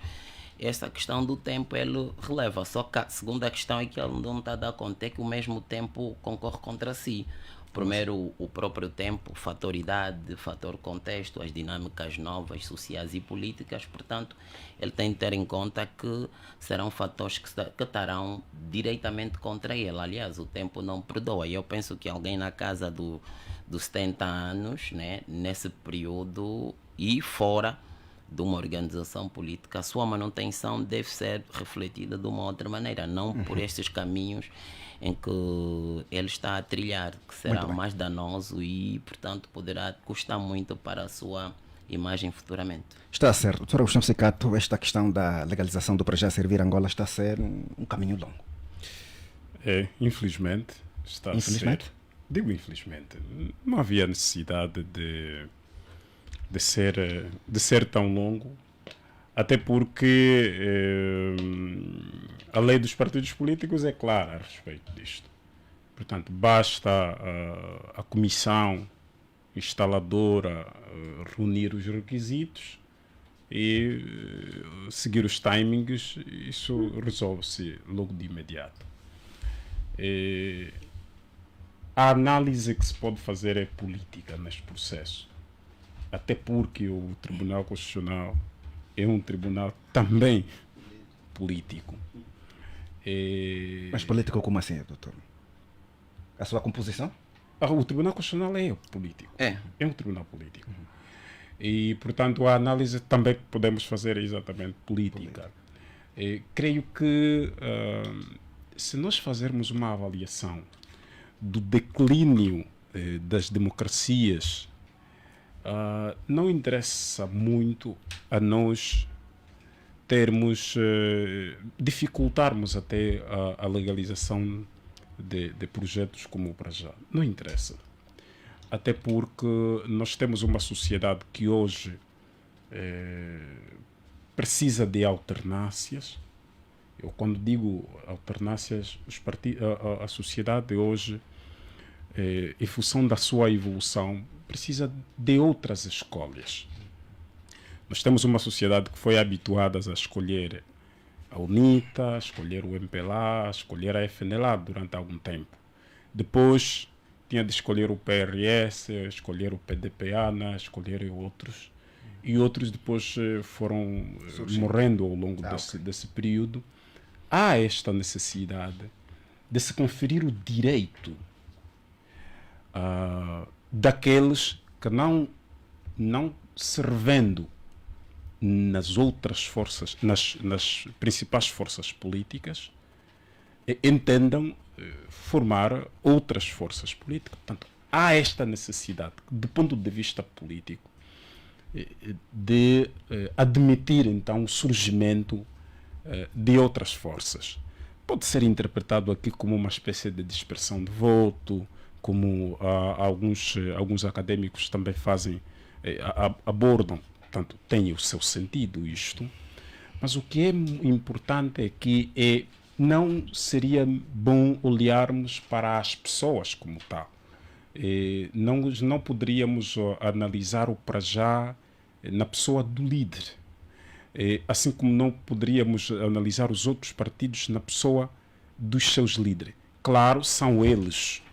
Esta questão do tempo ele releva, só que a segunda questão é que ele não está a dar conta, é que o mesmo tempo concorre contra si. Primeiro, o próprio tempo, fator idade, fator contexto, as dinâmicas novas, sociais e políticas. Portanto, ele tem de ter em conta que serão fatores que estarão diretamente contra ele. Aliás, o tempo não perdoa. E eu penso que alguém na casa dos 70 anos, né, nesse período e fora de uma organização política, a sua manutenção deve ser refletida de uma outra maneira, não por estes caminhos em que ele está a trilhar, que será mais danoso e, portanto, poderá custar muito para a sua imagem futuramente. Está certo. Doutora Gustavo Secato, esta questão da legalização do Para Já Servir Angola está a ser um caminho longo. Infelizmente, está a ser. Digo infelizmente. Não havia necessidade de ser tão longo, até porque a lei dos partidos políticos é clara a respeito disto. Portanto, basta a comissão instaladora reunir os requisitos e seguir os timings, isso resolve-se logo de imediato. A análise que se pode fazer é política neste processo, até porque o Tribunal Constitucional é um tribunal também político. Mas político como assim, doutor? A sua composição? O Tribunal Constitucional é político. É um tribunal político. E, portanto, a análise também que podemos fazer é exatamente política. Creio que se nós fazermos uma avaliação do declínio das democracias não interessa muito a nós termos, dificultarmos até a legalização de projetos como o Para Já. Não interessa. Até porque nós temos uma sociedade que hoje precisa de alternâncias. Eu, quando digo alternâncias, a sociedade hoje, em função da sua evolução, precisa de outras escolhas. Nós temos uma sociedade que foi habituada a escolher a UNITA, a escolher o MPLA, a escolher a FNLA durante algum tempo. Depois tinha de escolher o PRS, escolher o PDPANA, escolher outros. E outros depois foram morrendo ao longo desse período. Há esta necessidade de se conferir o direito daqueles que não servendo nas outras forças, nas principais forças políticas, entendam formar outras forças políticas. Portanto, há esta necessidade, do ponto de vista político, de admitir então o surgimento de outras forças. Pode ser interpretado aqui como uma espécie de dispersão de voto, como alguns académicos também fazem, abordam. Portanto, tem o seu sentido isto, mas o que é importante é que não seria bom olharmos para as pessoas como tal. Não poderíamos analisar o Para Já na pessoa do líder, assim como não poderíamos analisar os outros partidos na pessoa dos seus líderes. Claro, são eles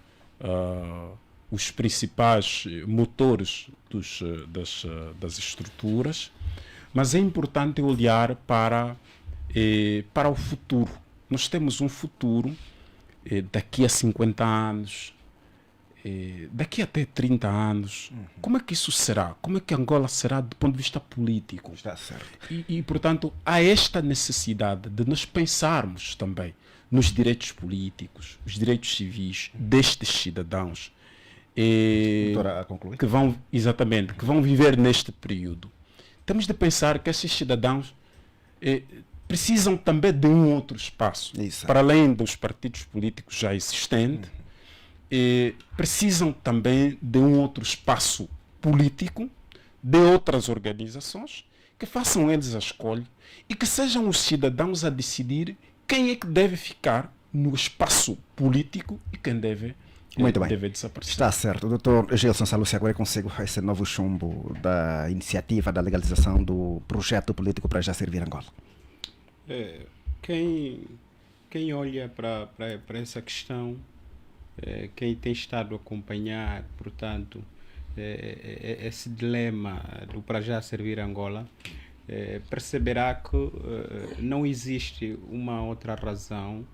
os principais motores das estruturas, mas é importante olhar para o futuro. Nós temos um futuro daqui a 50 anos, daqui até 30 anos. Como é que isso será? Como é que Angola será do ponto de vista político? Está certo. E portanto, há esta necessidade de nós pensarmos também nos direitos políticos, os direitos civis destes cidadãos Doutora, a concluir? que vão viver neste período. Temos de pensar que esses cidadãos precisam também de um outro espaço, para além dos partidos políticos já existentes, precisam também de um outro espaço político, de outras organizações, que façam eles a escolha e que sejam os cidadãos a decidir quem é que deve ficar no espaço político e quem deve desaparecer. Está certo. Doutor Gilson Salúcio, agora consigo esse novo chumbo da iniciativa da legalização do projeto político Para Já Servir Angola. Quem olha para essa questão, quem tem estado a acompanhar, portanto, esse dilema do Para Já Servir Angola, perceberá que não existe uma outra razão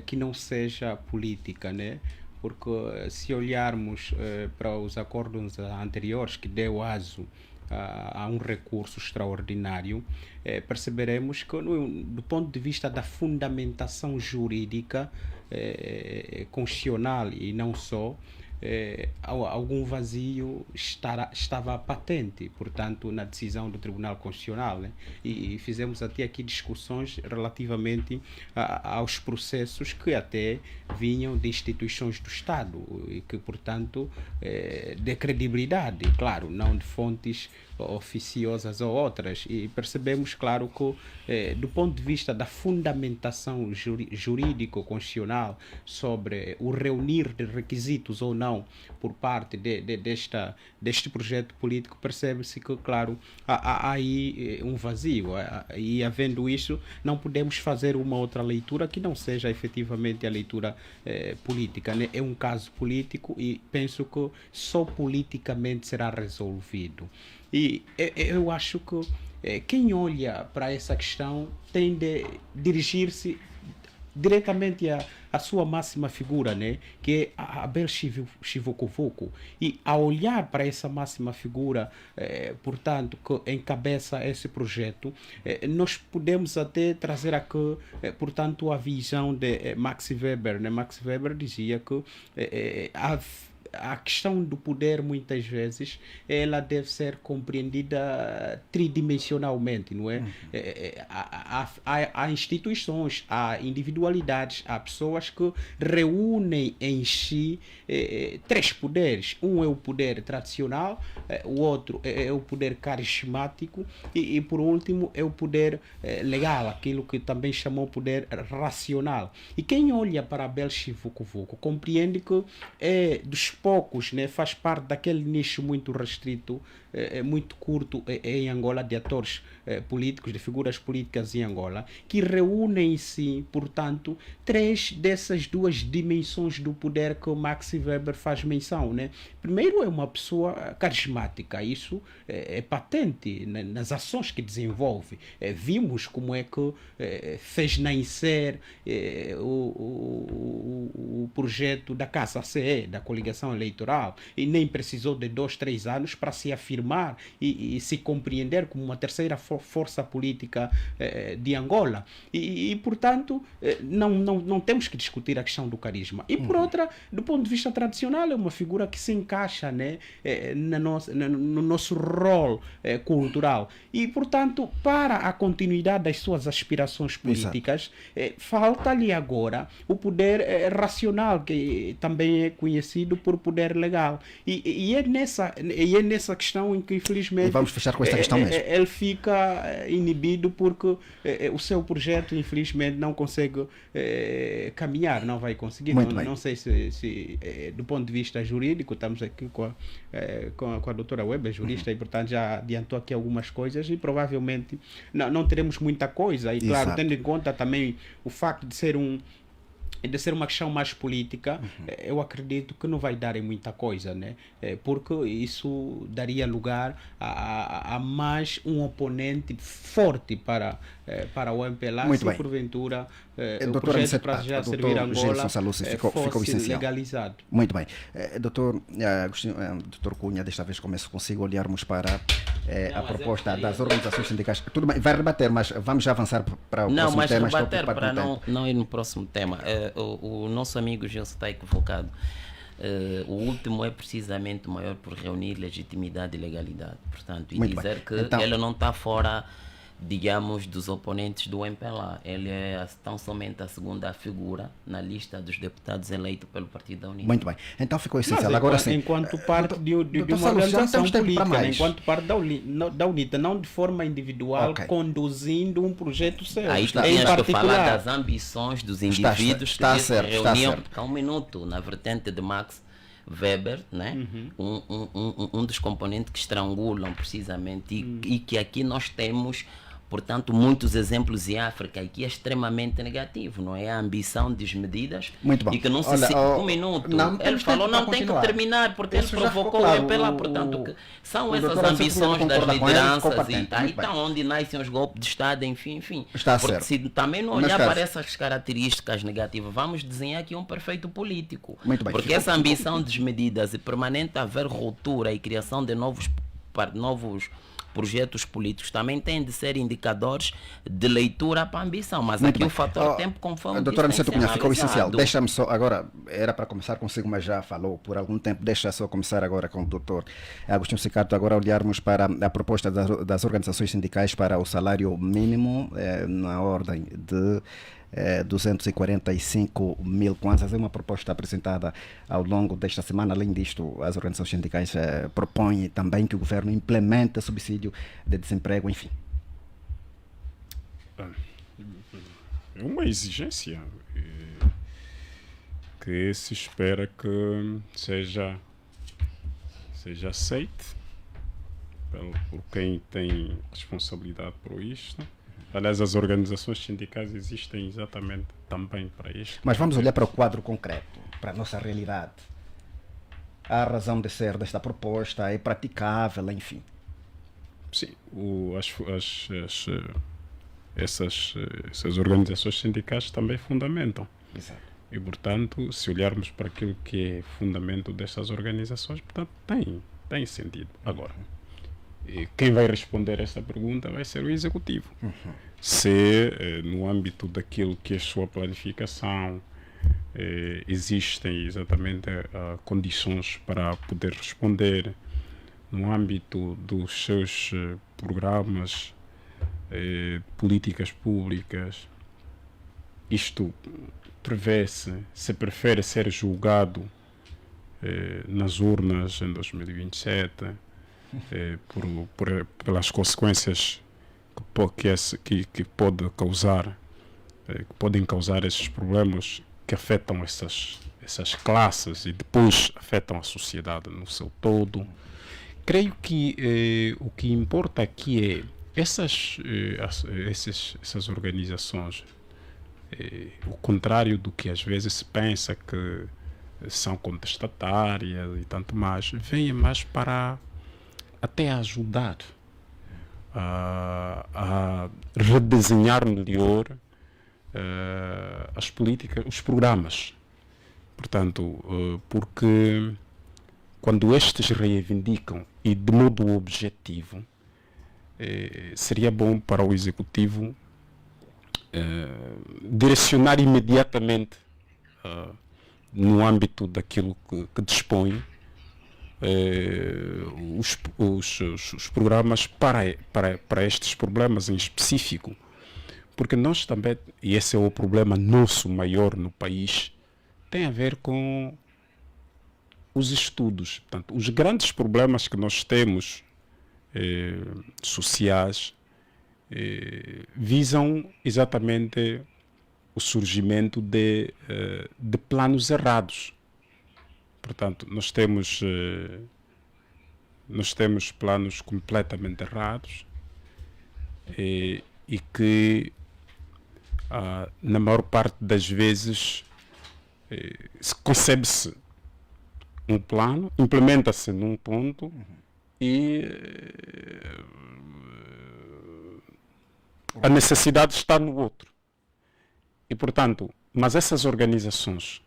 que não seja política, né? Porque se olharmos para os acordos anteriores que deu aso a um recurso extraordinário, perceberemos que do ponto de vista da fundamentação jurídica, constitucional e não só, algum vazio estava patente, portanto, na decisão do Tribunal Constitucional, né? E fizemos até aqui discussões relativamente aos processos que até vinham de instituições do Estado e que, portanto, de credibilidade, claro, não de fontes oficiosas ou outras, e percebemos, claro, que do ponto de vista da fundamentação jurídico-constitucional sobre o reunir de requisitos ou não por parte deste projeto político, percebe-se que, claro, há aí um vazio, e havendo isso, não podemos fazer uma outra leitura que não seja efetivamente a leitura política, né? É um caso político e penso que só politicamente será resolvido. E eu acho que quem olha para essa questão tem de dirigir-se diretamente à sua máxima figura, né? Que é Abel Chivucovuco. E ao olhar para essa máxima figura, portanto, que encabeça esse projeto, nós podemos até trazer aqui, portanto, a visão de Max Weber, né? Max Weber dizia que a questão do poder, muitas vezes, ela deve ser compreendida tridimensionalmente, não é? Há instituições, há individualidades, há pessoas que reúnem em si três poderes. Um é o poder tradicional, o outro é o poder carismático e por último, é o poder legal, aquilo que também chamou poder racional. E quem olha para Abel Chivucovuco compreende que é dos poucos, né, faz parte daquele nicho muito restrito, muito curto em Angola, de atores políticos, de figuras políticas em Angola, que reúnem-se, portanto, três dessas duas dimensões do poder que o Max Weber faz menção, né? Primeiro, é uma pessoa carismática, isso é patente nas ações que desenvolve. Vimos como é que fez nascer o projeto da Casa CE, da coligação eleitoral, e nem precisou de 2, 3 anos para se afirmar e se compreender como uma terceira força política de Angola. E portanto, não temos que discutir a questão do carisma. E por outra, do ponto de vista tradicional, é uma figura que se encaixa, né, no nosso rol cultural. E, portanto, para a continuidade das suas aspirações políticas, falta-lhe agora o poder racional, que também é conhecido por poder legal. E é nessa questão em que, infelizmente, e vamos fechar com esta questão mesmo. Ele fica inibido porque o seu projeto, infelizmente, não consegue caminhar, não vai conseguir. Não sei se do ponto de vista jurídico, estamos aqui com a doutora Weber, jurista, e portanto já adiantou aqui algumas coisas e provavelmente não teremos muita coisa. E claro, Exato. tendo em conta também o facto de ser uma questão mais política, eu acredito que não vai dar em muita coisa, né? Porque isso daria lugar a mais um oponente forte para o MPLA, Muito se bem. porventura o Doutor projeto Aniceto para já Pato, servir doutor Angola Gilson Salucci ficou fosse essencial. legalizado. Muito bem. Doutor Cunha, desta vez começo consigo olharmos para a proposta das organizações sindicais. Tudo bem, vai rebater, mas vamos já avançar para o próximo tema. Rebater para não ir no próximo tema. O nosso amigo Gilson está equivocado. O último é precisamente o maior por reunir legitimidade e legalidade. Portanto, e muito dizer bem. que Então, ele não está fora, digamos, dos oponentes do MPLA. Ele é tão somente a segunda figura na lista dos deputados eleitos pelo Partido da União. muito bem. Então ficou essencial. Mas, agora sim. enquanto parte de uma Salucci, organização política, mais. enquanto parte da UNITA, não de forma individual, Ok. conduzindo um projeto seu. Aí tu Está- tinhas em que falar particular. das ambições dos Está indivíduos certo, que se está reuniam. certo. Há um minuto, na vertente de Max Weber, né? Um dos componentes que estrangulam precisamente e que aqui nós temos, portanto, muitos exemplos em África e que é extremamente negativo, não é? A ambição desmedidas. Muito bom. E que não se Olha, um minuto. não, Ele temos falou tempo não para tem que continuar. terminar porque Isso ele já provocou ficou claro. o MPLA, portanto, que são o essas doutor Alceu ambições das concorda com ele, ficou lideranças patente. e Muito bem. então onde nascem os golpes de Estado, enfim. Está Porque certo. se também não Mas, olhar Carlos, para essas características negativas, vamos desenhar aqui um perfeito político. Muito bem. Porque essa ambição desmedida e permanente haver ruptura e criação de novos projetos políticos também têm de ser indicadores de leitura para a ambição, mas Muito aqui bem. o fator tempo, conforme Doutora Aniceto Cunha, ficou essencial. analisado. Deixa-me só, agora, era para começar consigo, mas já falou por algum tempo. Deixa só começar agora com o doutor Agostinho Sicardo, agora olharmos para a proposta das organizações sindicais para o salário mínimo na ordem de 245 mil kwanzas. É uma proposta apresentada ao longo desta semana. Além disto, as organizações sindicais propõem também que o governo implemente subsídio de desemprego, enfim. É uma exigência que se espera que seja aceite por quem tem responsabilidade por isto. Aliás, as organizações sindicais existem exatamente também para isto. Mas vamos olhar para o quadro concreto, para a nossa realidade. A razão de ser desta proposta é praticável, enfim. Sim, essas organizações sindicais também fundamentam. Exato. E, portanto, se olharmos para aquilo que é fundamento destas organizações, portanto, tem sentido. Agora, quem vai responder esta pergunta vai ser o Executivo. Se, no âmbito daquilo que é a sua planificação, existem exatamente condições para poder responder no âmbito dos seus programas, políticas públicas. Isto prevê-se, se prefere ser julgado nas urnas em 2027 pelas consequências que pode causar, que podem causar esses problemas que afetam essas classes e depois afetam a sociedade no seu todo. Creio que o que importa aqui é essas organizações, o contrário do que às vezes se pensa que são contestatárias e tanto mais, vêm mais para até ajudar a redesenhar melhor as políticas, os programas. Portanto, porque quando estes reivindicam e de modo objetivo, seria bom para o Executivo direcionar imediatamente no âmbito daquilo que dispõe os programas para estes problemas em específico. Porque nós também, e esse é o problema nosso maior no país, tem a ver com os estudos. Portanto, os grandes problemas que nós temos sociais visam exatamente o surgimento de planos errados. Portanto, nós temos planos completamente errados e que na maior parte das vezes concebe-se um plano, implementa-se num ponto e a necessidade está no outro. E, portanto, mas essas organizações,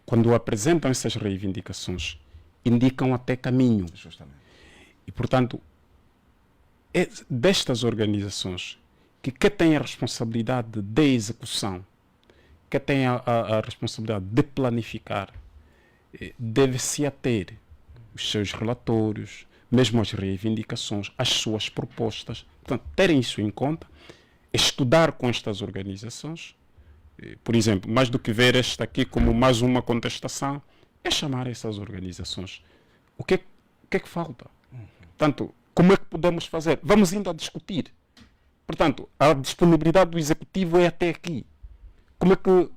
quando apresentam essas reivindicações, indicam até caminho. Justamente. E, portanto, é destas organizações que têm a responsabilidade de execução, que têm a responsabilidade de planificar, deve-se ater os seus relatórios, mesmo as reivindicações, as suas propostas. Portanto, terem isso em conta, estudar com estas organizações. Por exemplo, mais do que ver esta aqui como mais uma contestação, é chamar essas organizações. O que é que falta? Portanto, como é que podemos fazer? Vamos ainda discutir. Portanto, a disponibilidade do Executivo é até aqui. Como é que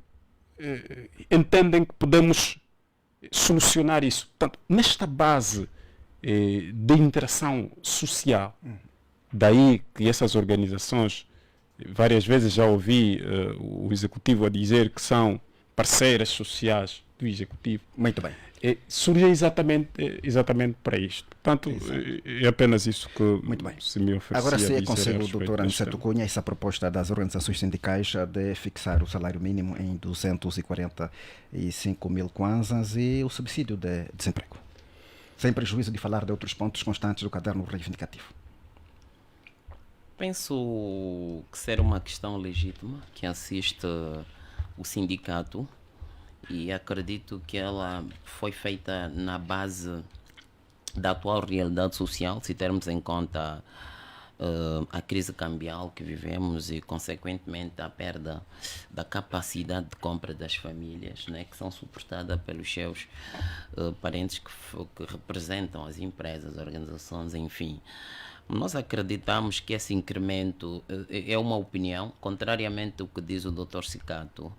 entendem que podemos solucionar isso? Portanto, nesta base de interação social, daí que essas organizações, várias vezes já ouvi o Executivo a dizer que são parceiras sociais do Executivo. Muito bem. Surge exatamente para isto. Portanto, é apenas isso que muito bem. Se me oferecia. Agora, se é aconselho o Dr. Aniceto Cunha essa proposta das organizações sindicais de fixar o salário mínimo em 245 mil kwanzas e o subsídio de desemprego, sem prejuízo de falar de outros pontos constantes do caderno reivindicativo. Penso que será uma questão legítima que assiste o sindicato e acredito que ela foi feita na base da atual realidade social, se termos em conta a crise cambial que vivemos e, consequentemente, a perda da capacidade de compra das famílias, né, que são suportadas pelos seus parentes que representam as empresas, organizações, enfim. Nós acreditamos que esse incremento é uma opinião, contrariamente ao que diz o Dr. Cicato.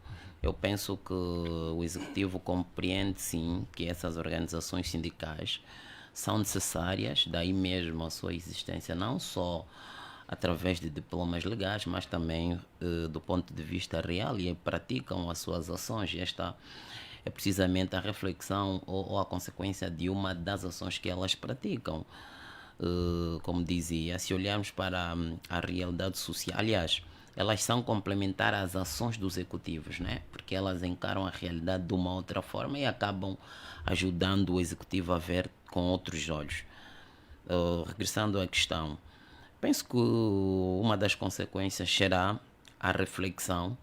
Eu penso que o Executivo compreende, sim, que essas organizações sindicais são necessárias, daí mesmo a sua existência, não só através de diplomas legais, mas também do ponto de vista real, e praticam as suas ações. E esta é precisamente a reflexão ou a consequência de uma das ações que elas praticam. Como dizia, se olharmos para a realidade social, aliás, elas são complementares às ações dos executivos, né? Porque elas encaram a realidade de uma outra forma e acabam ajudando o executivo a ver com outros olhos. Regressando à questão, penso que uma das consequências será a reflexão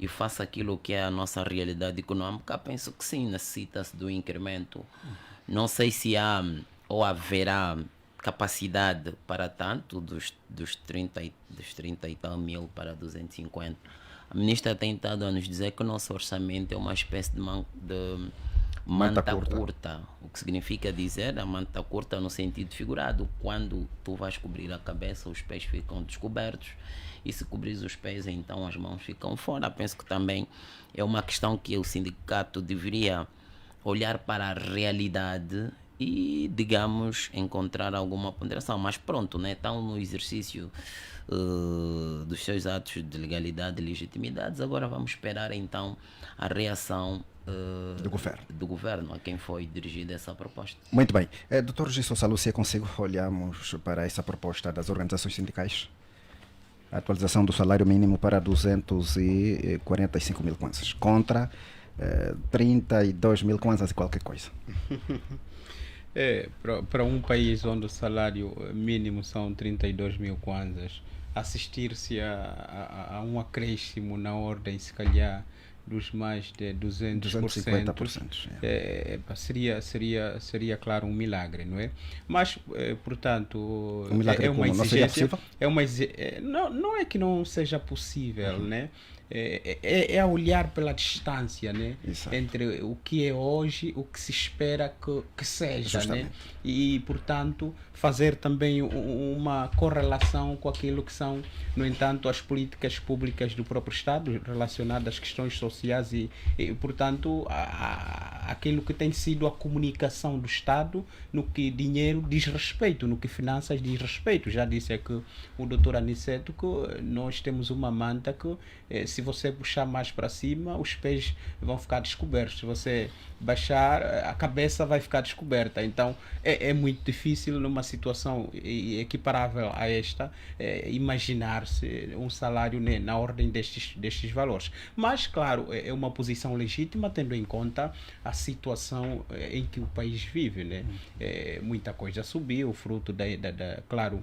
e faça aquilo que é a nossa realidade econômica, penso que sim, necessita-se do incremento. Não sei se há ou haverá capacidade para tanto, dos 30 e tal mil para 250. A ministra tem tentado a nos dizer que o nosso orçamento é uma espécie de manta curta. O que significa dizer a manta curta no sentido figurado. Quando tu vais cobrir a cabeça, os pés ficam descobertos, e se cobris os pés, então as mãos ficam fora. Penso que também é uma questão que o sindicato deveria olhar para a realidade e, digamos, encontrar alguma ponderação. Mas pronto, né? Estão no exercício dos seus atos de legalidade e legitimidade. Agora vamos esperar então a reação do governo a quem foi dirigida essa proposta. Muito bem. Dr. Gissosa Lúcia, consigo olharmos para essa proposta das organizações sindicais? A atualização do salário mínimo para 245 mil kwanzas, contra 32 mil kwanzas e qualquer coisa. Para um país onde o salário mínimo são 32 mil kwanzas, assistir-se a um acréscimo na ordem, se calhar, dos mais de 250%, seria claro um milagre, não é? Mas, portanto, um milagre uma exigência. Não seria possível? Não é que não seja possível, né? É olhar pela distância, né? Entre o que é hoje, o que se espera que seja, né? E, portanto, fazer também uma correlação com aquilo que são, no entanto, as políticas públicas do próprio Estado relacionadas às questões sociais e portanto, aquilo que tem sido a comunicação do Estado no que dinheiro diz respeito, no que finanças diz respeito. Já disse aqui o Dr. Aniceto que nós temos uma manta que se você puxar mais para cima, os pés vão ficar descobertos. Se você baixar, a cabeça vai ficar descoberta. Então, é muito difícil numa situação equiparável a esta imaginar-se um salário na ordem destes valores. Mas, claro, é uma posição legítima, tendo em conta a situação em que o país vive, né? Muita coisa subiu, fruto claro,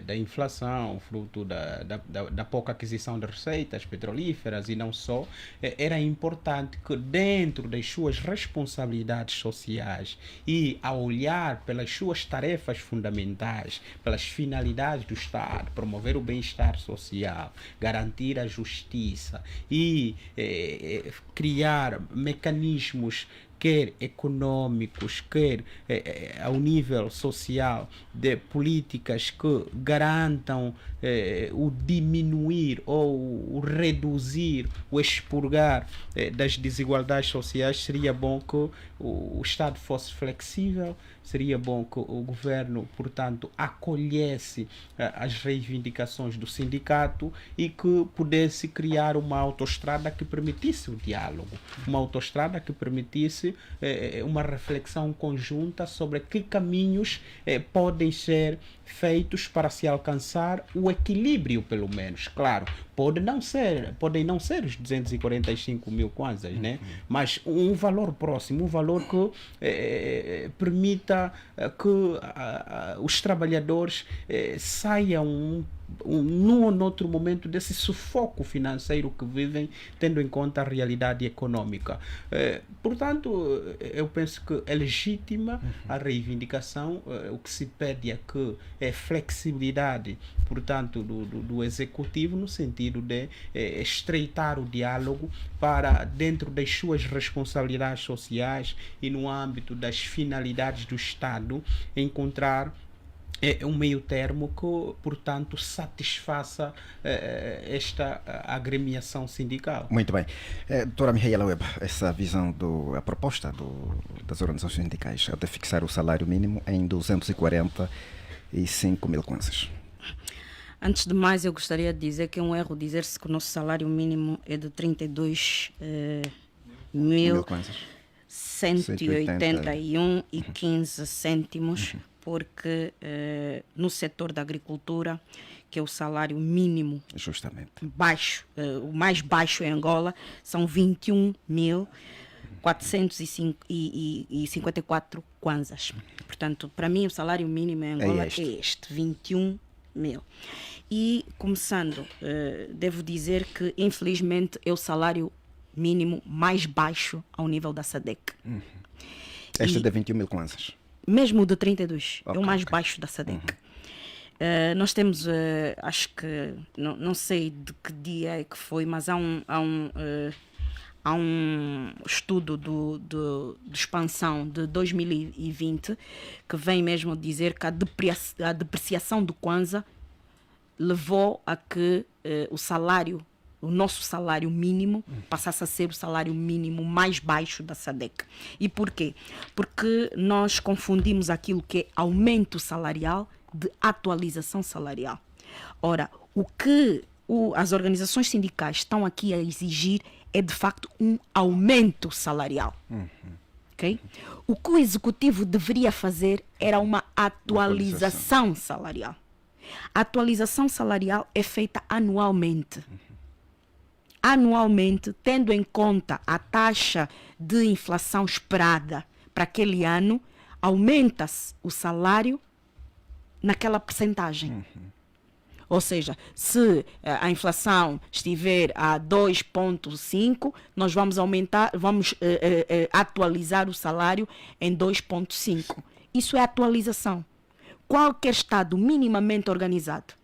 da inflação, fruto da pouca aquisição de receitas petrolíferas e não só. Era importante que, dentro das suas responsabilidades sociais e a olhar pelas suas tarefas fundamentais, pelas finalidades do Estado, promover o bem-estar social, garantir a justiça e criar mecanismos quer econômicos, quer ao nível social, de políticas que garantam o diminuir ou o reduzir, o expurgar das desigualdades sociais. Seria bom que o Estado fosse flexível, seria bom que o governo, portanto, acolhesse as reivindicações do sindicato e que pudesse criar uma autoestrada que permitisse o diálogo, uma autoestrada que permitisse uma reflexão conjunta sobre que caminhos podem ser feitos para se alcançar o equilíbrio, pelo menos. Claro, podem não ser os 245 mil kwanzas, né? Mas um valor próximo, um valor que permita que os trabalhadores saiam num ou noutro momento desse sufoco financeiro que vivem, tendo em conta a realidade econômica. Portanto, eu penso que é legítima a reivindicação. O que se pede é que flexibilidade, portanto, do executivo, no sentido de estreitar o diálogo para, dentro das suas responsabilidades sociais e no âmbito das finalidades do Estado, encontrar um meio termo que, portanto, satisfaça esta agremiação sindical. Muito bem. Doutora Mihaela Webb, essa visão, a proposta das organizações sindicais é de fixar o salário mínimo em 245 mil kwanzas. Antes de mais, eu gostaria de dizer que é um erro dizer-se que o nosso salário mínimo é de 32 mil kwanzas. 181,15 cêntimos, porque no setor da agricultura, que é o salário mínimo justamente baixo, o mais baixo em Angola, são 21.454 kwanzas. Portanto, para mim, o salário mínimo em Angola é este 21 mil. E, começando, devo dizer que, infelizmente, é o salário mínimo mais baixo ao nível da SADC. Este é de 21 mil kwanzas. Mesmo o de 32, é o mais ok. baixo da SADC. Nós temos, acho que, não sei de que dia é que foi, mas há um estudo de expansão de 2020 que vem mesmo dizer que a depreciação do Kwanza levou a que o nosso salário mínimo passasse a ser o salário mínimo mais baixo da SADC. E porquê? Porque nós confundimos aquilo que é aumento salarial de atualização salarial. Ora, o que as organizações sindicais estão aqui a exigir é de facto um aumento salarial. Okay? O que o executivo deveria fazer era uma atualização salarial. A atualização salarial é feita anualmente. Anualmente, tendo em conta a taxa de inflação esperada para aquele ano, aumenta-se o salário naquela percentagem. Ou seja, se a inflação estiver a 2,5, nós vamos atualizar o salário em 2,5. Isso é atualização. Qualquer Estado minimamente organizado,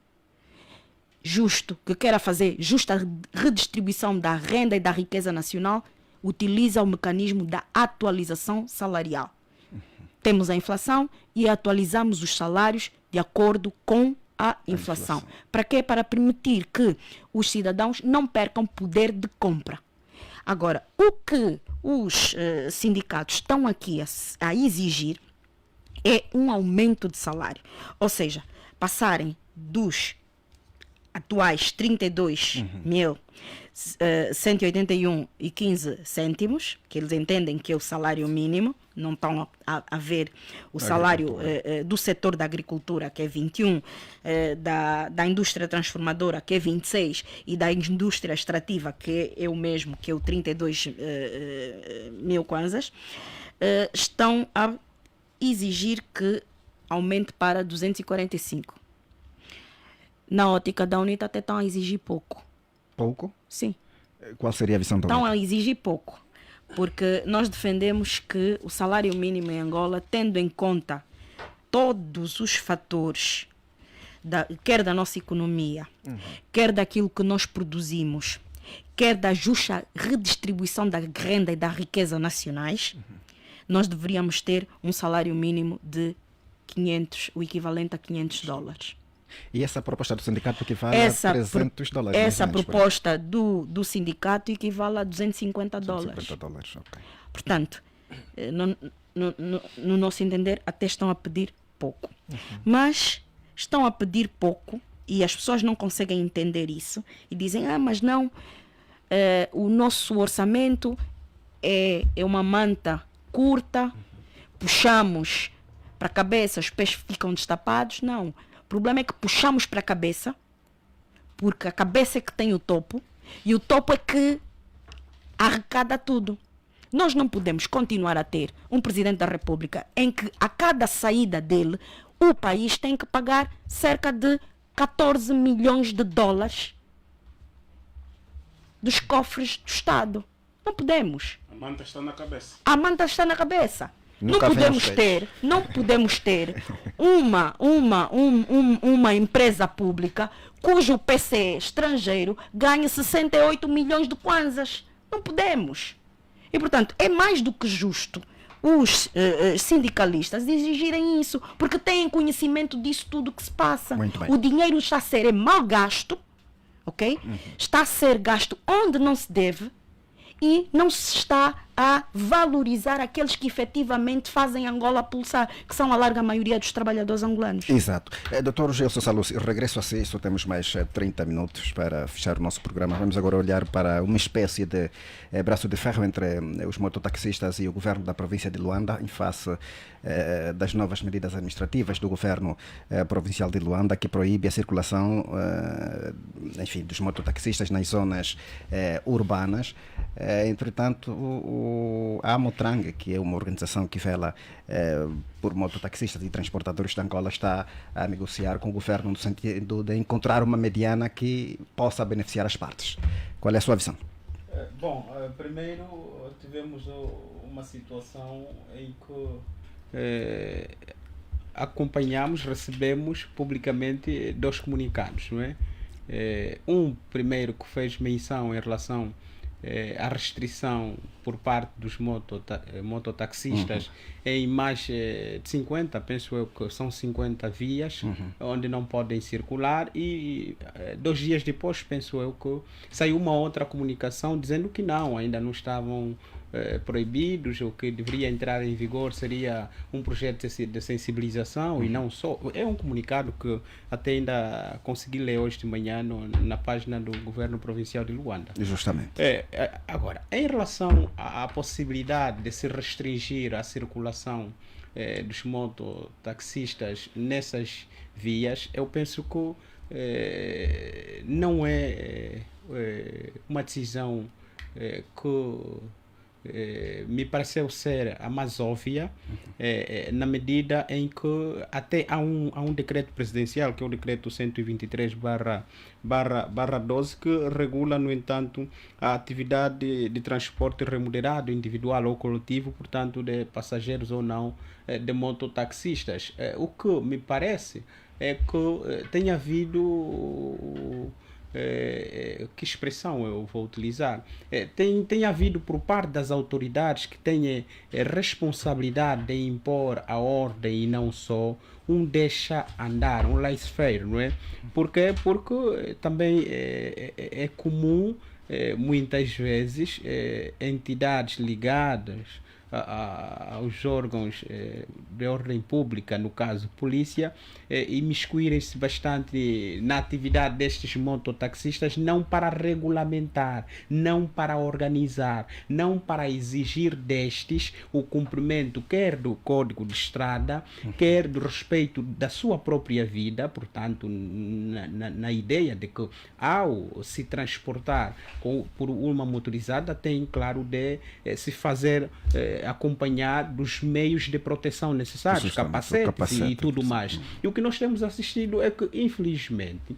justo, que queira fazer justa redistribuição da renda e da riqueza nacional, utiliza o mecanismo da atualização salarial. Temos a inflação e atualizamos os salários de acordo com a inflação. Para quê? Para permitir que os cidadãos não percam poder de compra. Agora, o que os sindicatos estão aqui a exigir é um aumento de salário. Ou seja, passarem dos atuais 32.181,15 que eles entendem que é o salário mínimo, não estão a ver o salário do setor da agricultura, que é 21, da indústria transformadora, que é 26, e da indústria extrativa, que é o mesmo, que é o 32 mil kwanzas, estão a exigir que aumente para 245. Na ótica da UNITA até estão a exigir pouco. Pouco? Sim. Qual seria a visão da Estão UNITA? a exigir pouco. Porque nós defendemos que o salário mínimo em Angola, tendo em conta todos os fatores, quer da nossa economia, quer daquilo que nós produzimos, quer da justa redistribuição da renda e da riqueza nacionais, nós deveríamos ter um salário mínimo de 500, o equivalente a $500. E essa proposta do sindicato equivale a $300. Essa mais ou menos, proposta do sindicato equivale a $250. $250, ok. Portanto, no nosso entender, até estão a pedir pouco. Mas estão a pedir pouco e as pessoas não conseguem entender isso e dizem, mas não, o nosso orçamento é uma manta curta, puxamos para a cabeça, os pés ficam destapados. Não. O problema é que puxamos para a cabeça, porque a cabeça é que tem o topo, e o topo é que arrecada tudo. Nós não podemos continuar a ter um presidente da República em que a cada saída dele, o país tem que pagar cerca de $14 milhões dos cofres do Estado. Não podemos. A manta está na cabeça. A manta está na cabeça. Não Nunca podemos ter uma empresa pública cujo PCE estrangeiro ganha 68 milhões de kwanzas. Não podemos. E, portanto, é mais do que justo os sindicalistas exigirem isso, porque têm conhecimento disso tudo que se passa. Muito bem. O dinheiro está a ser mal gasto, ok? Está a ser gasto onde não se deve e não se está a valorizar aqueles que efetivamente fazem Angola pulsar, que são a larga maioria dos trabalhadores angolanos. Exato. Dr. Gelson Salus, regresso a si, só temos mais 30 minutos para fechar o nosso programa. Vamos agora olhar para uma espécie de braço de ferro entre os mototaxistas e o governo da província de Luanda, em face das novas medidas administrativas do governo provincial de Luanda, que proíbe a circulação dos mototaxistas nas zonas urbanas. Entretanto, a Amotrang, que é uma organização que vela por mototaxistas e transportadores de Angola, está a negociar com o governo no sentido de encontrar uma mediana que possa beneficiar as partes. Qual é a sua visão? Bom, primeiro tivemos uma situação em que acompanhamos, recebemos publicamente 2 comunicados, não é? Um primeiro que fez menção em relação à restrição por parte dos mototaxistas em mais de 50, penso eu que são 50 vias onde não podem circular, e 2 dias depois, penso eu que saiu uma outra comunicação dizendo que não, ainda não estavam proibidos. O que deveria entrar em vigor seria um projeto de sensibilização e não só. É um comunicado que até ainda consegui ler hoje de manhã na página do governo provincial de Luanda. Justamente. Agora, em relação à possibilidade de se restringir a circulação dos mototaxistas nessas vias, eu penso que não é uma decisão que me pareceu ser a mais óbvia, na medida em que até há um decreto presidencial, que é o decreto 123/12, que regula, no entanto, a atividade de transporte remunerado, individual ou coletivo, portanto, de passageiros ou não, de mototaxistas. O que me parece é que tenha havido... que expressão eu vou utilizar? Tem havido por parte das autoridades que têm responsabilidade de impor a ordem e não só um deixa andar, um laissez-faire, não é? Porque também é comum muitas vezes entidades ligadas aos órgãos de ordem pública, no caso polícia, imiscuírem-se bastante na atividade destes mototaxistas, não para regulamentar, não para organizar, não para exigir destes o cumprimento quer do Código de Estrada, quer do respeito da sua própria vida, portanto, na ideia de que ao se transportar por uma motorizada tem, claro, de se fazer acompanhar dos meios de proteção necessários, capacetes e tudo mais. E o que nós temos assistido é que, infelizmente,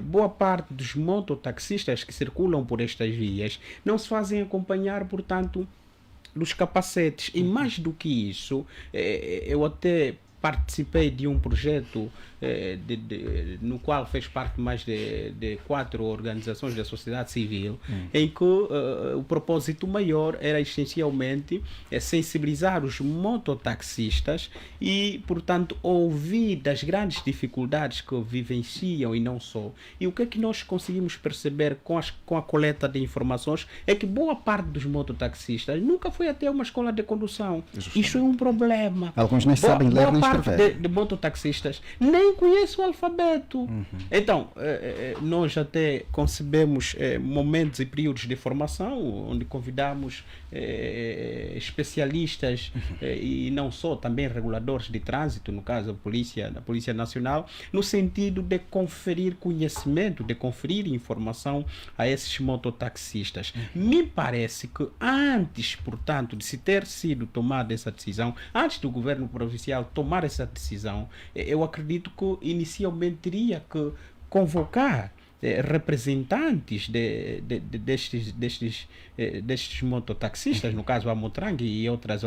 boa parte dos mototaxistas que circulam por estas vias não se fazem acompanhar, portanto, dos capacetes. E mais do que isso, eu até participei de um projeto no qual fez parte mais de 4 organizações da sociedade civil, em que o propósito maior era essencialmente sensibilizar os mototaxistas e, portanto, ouvir das grandes dificuldades que vivenciam e não só. E o que é que nós conseguimos perceber com a coleta de informações é que boa parte dos mototaxistas nunca foi até uma escola de condução. Isso é um problema. Alguns nem sabem ler nem escrever. De mototaxistas nem conhece o alfabeto. Então, nós até concebemos momentos e períodos de formação onde convidamos especialistas e não só, também reguladores de trânsito, no caso da Polícia Nacional, no sentido de conferir conhecimento, de conferir informação a esses mototaxistas. Me parece que antes, portanto, de se ter sido tomada essa decisão, antes do governo provincial tomar essa decisão, eu acredito que inicialmente teria que convocar representantes destes mototaxistas, no caso a Motrang e outras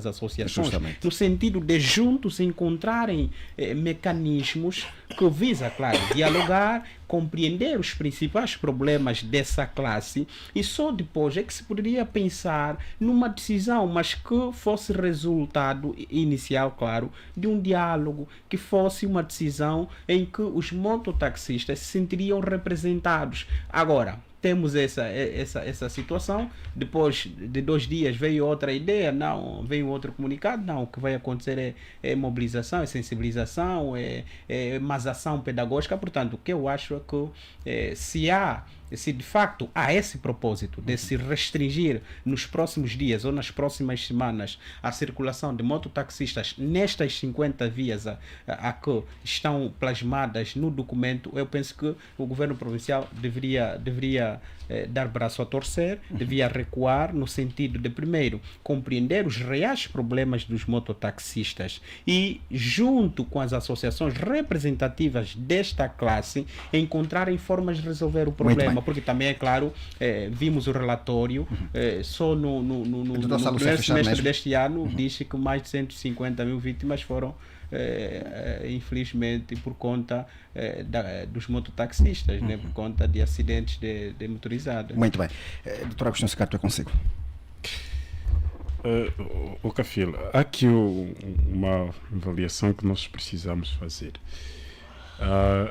associações, no sentido de juntos encontrarem mecanismos que visa, claro, dialogar, compreender os principais problemas dessa classe, e só depois é que se poderia pensar numa decisão, mas que fosse resultado inicial, claro, de um diálogo, que fosse uma decisão em que os mototaxistas se sentiriam representados. Agora, temos essa situação, depois de 2 dias veio outra ideia, não, veio outro comunicado, não, o que vai acontecer é mobilização, é sensibilização, é mais ação pedagógica. Portanto, o que eu acho é que se há se de facto há esse propósito de se restringir nos próximos dias ou nas próximas semanas a circulação de mototaxistas nestas 50 vias a que estão plasmadas no documento, eu penso que o governo provincial deveria dar braço a torcer, devia recuar no sentido de, primeiro, compreender os reais problemas dos mototaxistas e, junto com as associações representativas desta classe, encontrarem formas de resolver o problema, porque também, é claro, vimos o relatório, só no semestre deste ano diz que mais de 150 mil vítimas foram infelizmente por conta dos mototaxistas, né, por conta de acidentes de motorizados. Muito bem. Doutor Agostinho Secato, é consigo. O Cafil, há aqui uma avaliação que nós precisamos fazer.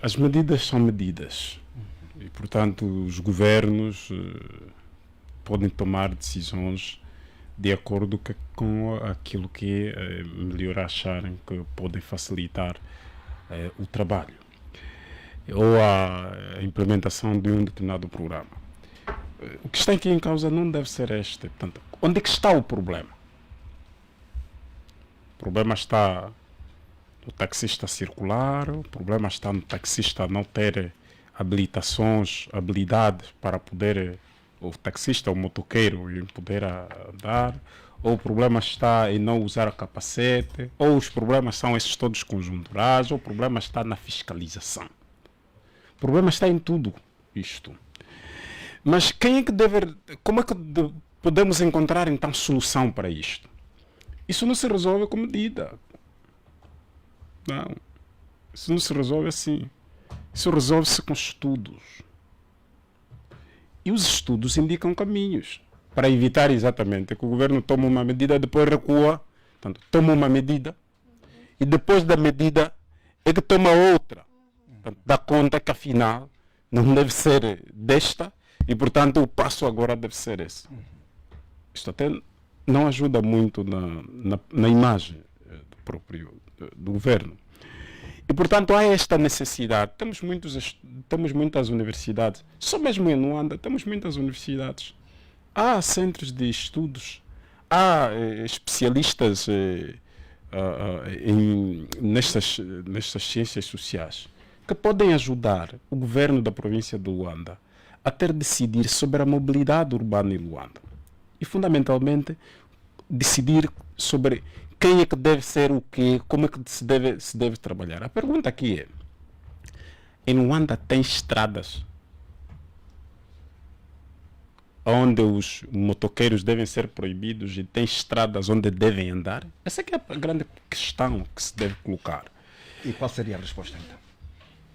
As medidas são medidas e, portanto, os governos podem tomar decisões de acordo com aquilo que melhor acharem que podem facilitar o trabalho ou a implementação de um determinado programa. O que está aqui em causa não deve ser este. Portanto, onde é que está o problema? O problema está no taxista circular, o problema está no taxista não ter habilidades para poder, o taxista, o motoqueiro, em poder andar, ou o problema está em não usar a capacete, ou os problemas são esses todos conjunturais, ou o problema está na fiscalização. O problema está em tudo isto. Mas quem é que como é que podemos encontrar então solução para isto? Isso não se resolve com medida. Não. Isso não se resolve assim. Isso resolve-se com estudos. E os estudos indicam caminhos para evitar exatamente que o governo tome uma medida, depois recua, portanto, toma uma medida e depois da medida é que toma outra. Portanto, dá conta que afinal não deve ser desta e, portanto, o passo agora deve ser esse. Isto até não ajuda muito na imagem do próprio do governo. E, portanto, há esta necessidade. Temos muitas universidades. Só mesmo em Luanda temos muitas universidades. Há centros de estudos. Há especialistas nestas ciências sociais que podem ajudar o governo da província de Luanda a ter de decidir sobre a mobilidade urbana em Luanda. E, fundamentalmente, decidir sobre quem é que deve ser o quê, como é que se deve trabalhar. A pergunta aqui é, em Luanda tem estradas onde os motoqueiros devem ser proibidos e tem estradas onde devem andar? Essa é que é a grande questão que se deve colocar. E qual seria a resposta então?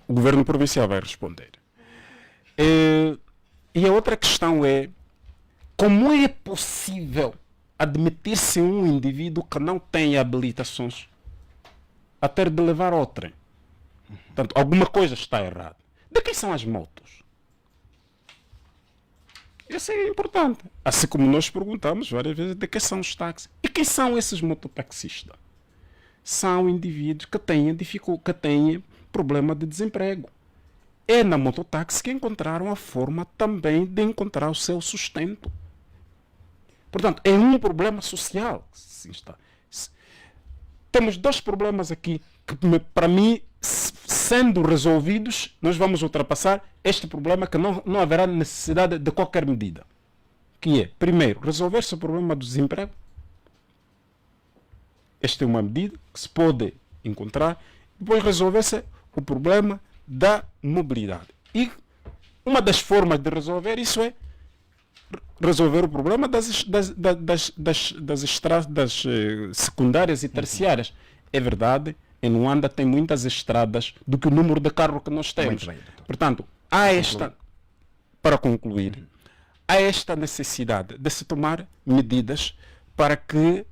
O governo provincial vai responder. E a outra questão é, como é possível admitir-se um indivíduo que não tem habilitações a ter de levar ao trem? Portanto, alguma coisa está errada. De quem são as motos? Isso é importante. Assim como nós perguntamos várias vezes de quem são os táxis. E quem são esses mototaxistas? São indivíduos que têm problema de desemprego. É na mototáxi que encontraram a forma também de encontrar o seu sustento. Portanto, é um problema social. Sim, está. Temos dois problemas aqui que, para mim, sendo resolvidos, nós vamos ultrapassar este problema que não haverá necessidade de qualquer medida. Que é, primeiro, resolver-se o problema do desemprego. Esta é uma medida que se pode encontrar. Depois resolver-se o problema da mobilidade. E uma das formas de resolver isso é resolver o problema das estradas secundárias e terciárias. É verdade, em Luanda tem muitas estradas do que o número de carros que nós temos. Bem, portanto, para concluir, há esta necessidade de se tomar medidas para que,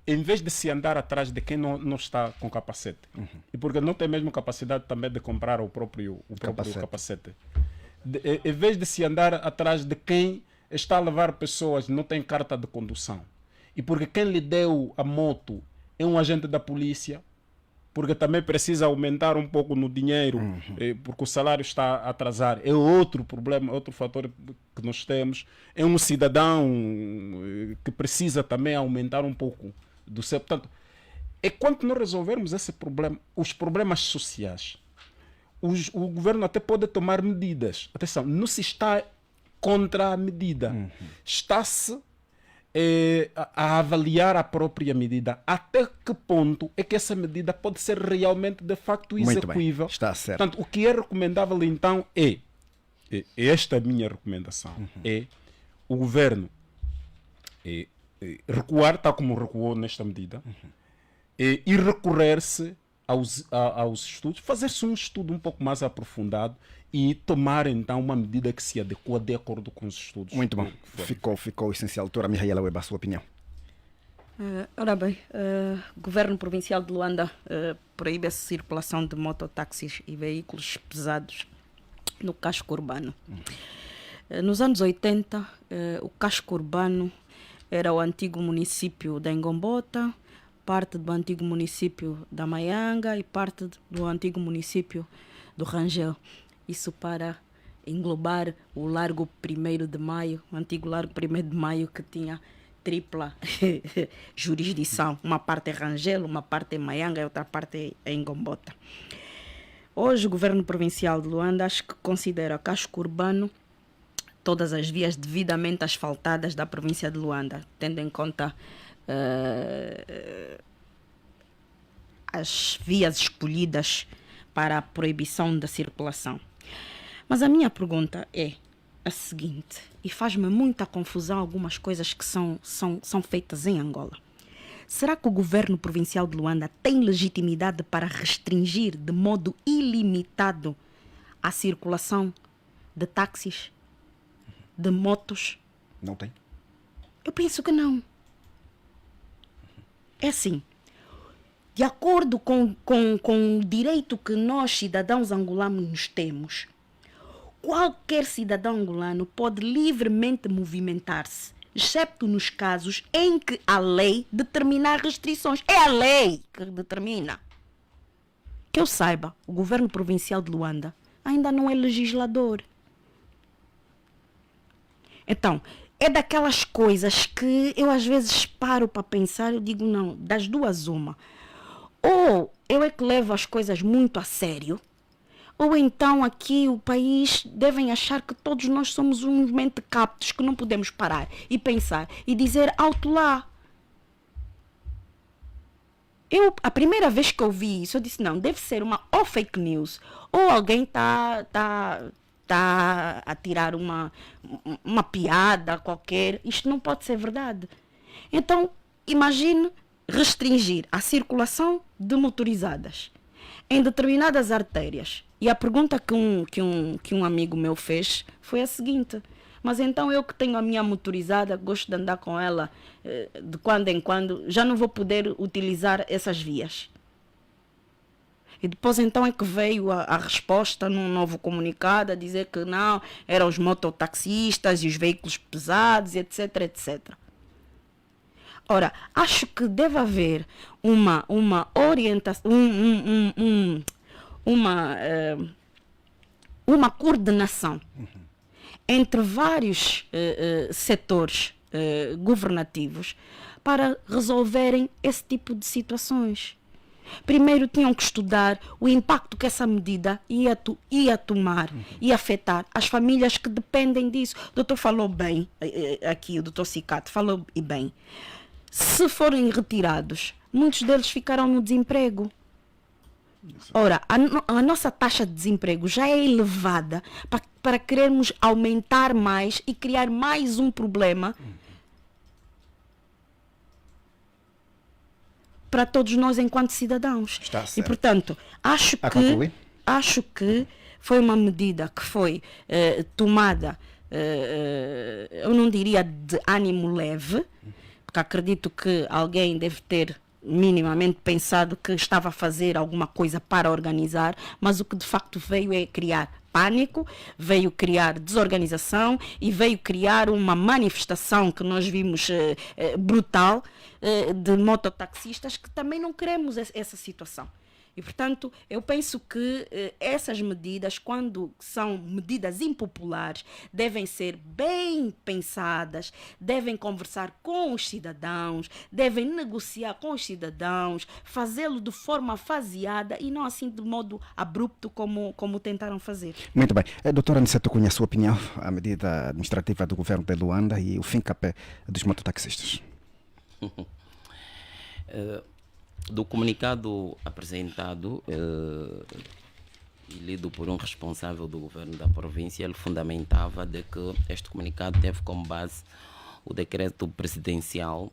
em vez de se andar atrás de quem não está com capacete, e porque não tem mesmo capacidade também de comprar o próprio capacete. Em vez de se andar atrás de quem está a levar pessoas e não tem carta de condução, e porque quem lhe deu a moto é um agente da polícia, porque também precisa aumentar um pouco no dinheiro, porque o salário está a atrasar. É outro problema, outro fator que nós temos. É um cidadão que precisa também aumentar um pouco do seu. Portanto, enquanto não resolvermos esse problema, os problemas sociais, o governo até pode tomar medidas. Atenção, não se está contra a medida. Está-se a avaliar a própria medida. Até que ponto é que essa medida pode ser realmente, de facto, execuível? Está certo. Portanto, o que é recomendável, então, esta é a minha recomendação, é o governo recuar, tal como recuou nesta medida, e recorrer-se aos estudos, fazer-se um estudo um pouco mais aprofundado e tomar então uma medida que se adequa de acordo com os estudos. Muito bom. Ficou essencial. Doutora Mihaela Weba, a sua opinião. Ora bem, o governo provincial de Luanda proíbe a circulação de mototáxis e veículos pesados no casco urbano. Nos anos 80, o casco urbano era o antigo município da Engombota, parte do antigo município da Maianga e parte do antigo município do Rangel. Isso para englobar o Largo 1º de Maio, o antigo Largo 1º de Maio, que tinha tripla jurisdição. Uma parte é Rangel, uma parte é Maianga e outra parte é Engombota. Hoje o governo provincial de Luanda acho que considera casco urbano todas as vias devidamente asfaltadas da província de Luanda, tendo em conta as vias escolhidas para a proibição da circulação. Mas a minha pergunta é a seguinte, e faz-me muita confusão algumas coisas que são feitas em Angola. Será que o governo provincial de Luanda tem legitimidade para restringir de modo ilimitado a circulação de táxis, de motos? Não tem? Eu penso que não. É assim, de acordo com o direito que nós, cidadãos angolanos, temos, qualquer cidadão angolano pode livremente movimentar-se, excepto nos casos em que a lei determinar restrições. É a lei que determina. Que eu saiba, o governo provincial de Luanda ainda não é legislador. Então, é daquelas coisas que eu às vezes paro para pensar, eu digo não, das duas uma. Ou eu é que levo as coisas muito a sério, ou então aqui o país devem achar que todos nós somos uns mentecaptos que não podemos parar e pensar e dizer alto lá. A primeira vez que eu vi isso, eu disse não, deve ser ou fake news, ou alguém está a tirar uma piada qualquer. Isto não pode ser verdade. Então, imagine restringir a circulação de motorizadas em determinadas artérias. E a pergunta que um amigo meu fez foi a seguinte: mas então eu que tenho a minha motorizada, gosto de andar com ela de quando em quando, já não vou poder utilizar essas vias? E depois então é que veio a resposta num novo comunicado a dizer que não, eram os mototaxistas e os veículos pesados, etc, etc. Ora, acho que deve haver uma orientação, uma coordenação entre vários setores governativos para resolverem esse tipo de situações. Primeiro tinham que estudar o impacto que essa medida ia tomar e afetar as famílias que dependem disso. O doutor falou bem, aqui o doutor Cicato falou bem. Se forem retirados, muitos deles ficarão no desemprego. Ora, a nossa taxa de desemprego já é elevada para querermos aumentar mais e criar mais um problema para todos nós enquanto cidadãos. Está certo. E, portanto, acho que foi uma medida que foi tomada, eu não diria de ânimo leve, porque acredito que alguém deve ter minimamente pensado que estava a fazer alguma coisa para organizar, mas o que de facto veio é criar pânico, veio criar desorganização e veio criar uma manifestação que nós vimos brutal de mototaxistas, que também não queremos essa situação. E, portanto, eu penso que essas medidas, quando são medidas impopulares, devem ser bem pensadas, devem conversar com os cidadãos, devem negociar com os cidadãos, fazê-lo de forma faseada e não assim de modo abrupto como tentaram fazer. Muito bem. Doutora Aniceto Cunha, a sua opinião, a medida administrativa do governo de Luanda e o fim-capé dos mototaxistas? Do comunicado apresentado e lido por um responsável do governo da província, ele fundamentava de que este comunicado teve como base o decreto presidencial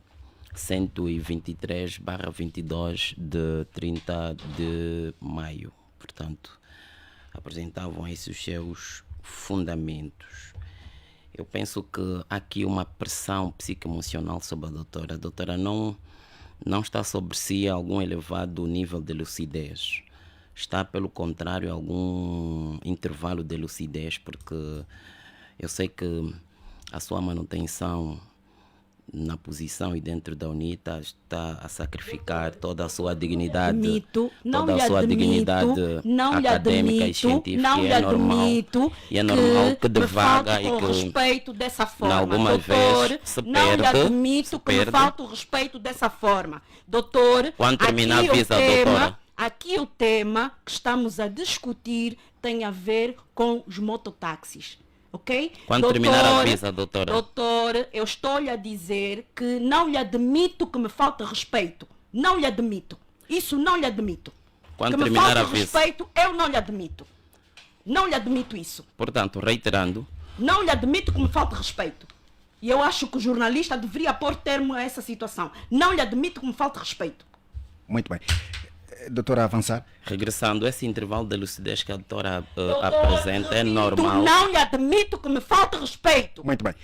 123/22 de 30 de maio. Portanto, apresentavam esses os seus fundamentos. Eu penso que há aqui uma pressão psicoemocional sobre a doutora. A doutora não está sobre si algum elevado nível de lucidez. Está, pelo contrário, algum intervalo de lucidez, porque eu sei que a sua manutenção na posição e dentro da UNITA está a sacrificar toda a sua dignidade, toda a sua dignidade académica e científica, e é normal que devaga e que respeito dessa forma. Alguma vez se perde. Não lhe admito que me falte o respeito dessa forma. Doutor, quando terminar, avisa a doutora. Aqui o tema que estamos a discutir tem a ver com os mototáxis. Ok? Quando terminar, avisa, doutora. Doutor, eu estou-lhe a dizer que não lhe admito que me falte respeito. Não lhe admito. Isso não lhe admito. Quando que terminar, me falte avisa. respeito, eu não lhe admito. Não lhe admito isso. Portanto, reiterando. Não lhe admito que me falte respeito. E eu acho que o jornalista deveria pôr termo a essa situação. Não lhe admito que me falte respeito. Muito bem. Doutora, avançar. Regressando, esse intervalo de lucidez que a doutora apresenta é normal. Não lhe admito que me falte respeito. Muito bem.